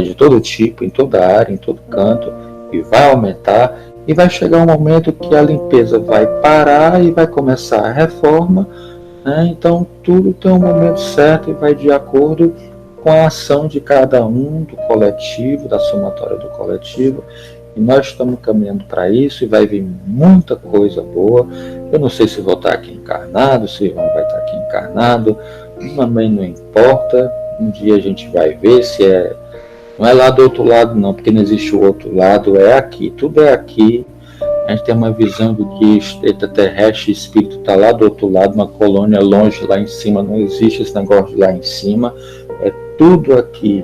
de todo tipo, em toda área, em todo canto, e vai aumentar, e vai chegar um momento que a limpeza vai parar e vai começar a reforma, né? Então tudo tem um momento certo e vai de acordo com a ação de cada um, do coletivo, da somatória do coletivo, e nós estamos caminhando para isso, e vai vir muita coisa boa. Eu não sei se vou estar aqui encarnado, se Ivan vai estar aqui encarnado, também não importa, um dia a gente vai ver se não é lá do outro lado não, porque não existe o outro lado, é aqui, tudo é aqui. A gente tem uma visão do que extraterrestre, espírito está lá do outro lado, uma colônia longe lá em cima, não existe esse negócio de lá em cima, é tudo aqui.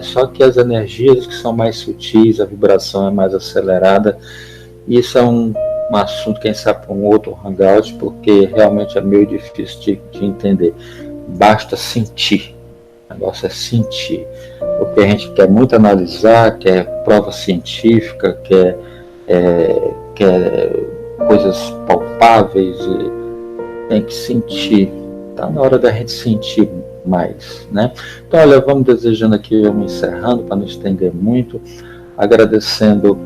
Só que as energias que são mais sutis, a vibração é mais acelerada. Isso é um assunto, quem sabe, para um outro hangout, porque realmente é meio difícil de entender. Basta sentir. O negócio é sentir. Porque a gente quer muito analisar, quer prova científica, quer coisas palpáveis, e tem que sentir. Está na hora da gente sentir mais, né? Então, olha, vamos desejando aqui, vamos encerrando para não estender muito, agradecendo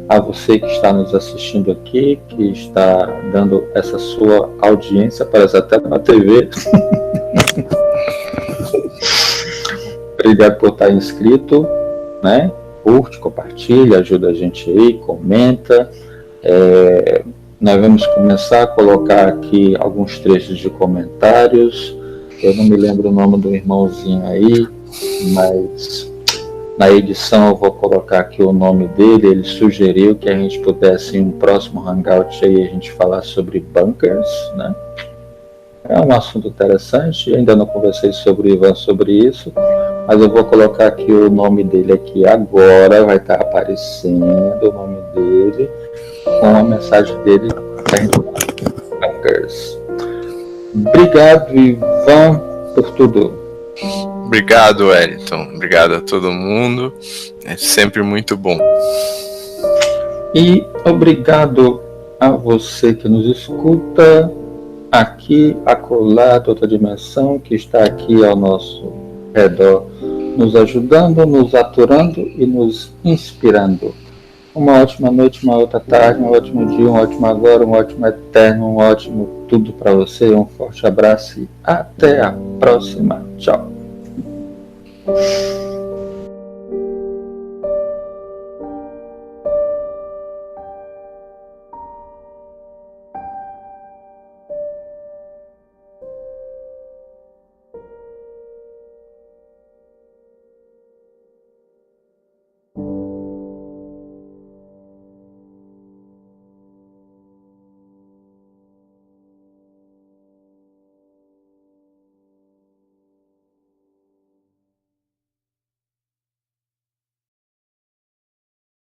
a você que está nos assistindo aqui, que está dando essa sua audiência, parece até na TV. Obrigado por estar inscrito, né? Curte, compartilha, ajuda a gente aí, comenta. Nós vamos começar a colocar aqui alguns trechos de comentários. Eu não me lembro o nome do irmãozinho aí, mas na edição eu vou colocar aqui o nome dele. Ele sugeriu que a gente pudesse, em um próximo hangout aí, a gente falar sobre bunkers, né? É um assunto interessante, ainda não conversei sobre o Ivan sobre isso, mas eu vou colocar aqui o nome dele aqui agora, vai estar aparecendo o nome dele, com a mensagem dele para a gente falar bunkers. Obrigado, Ivan, por tudo. Obrigado, Wellington. Obrigado a todo mundo. É sempre muito bom. E obrigado a você que nos escuta aqui, acolá, outra dimensão, que está aqui ao nosso redor, nos ajudando, nos aturando e nos inspirando. Uma ótima noite, uma outra tarde, um ótimo dia, um ótimo agora, um ótimo eterno, um ótimo tudo para você. Um forte abraço e até a próxima. Tchau.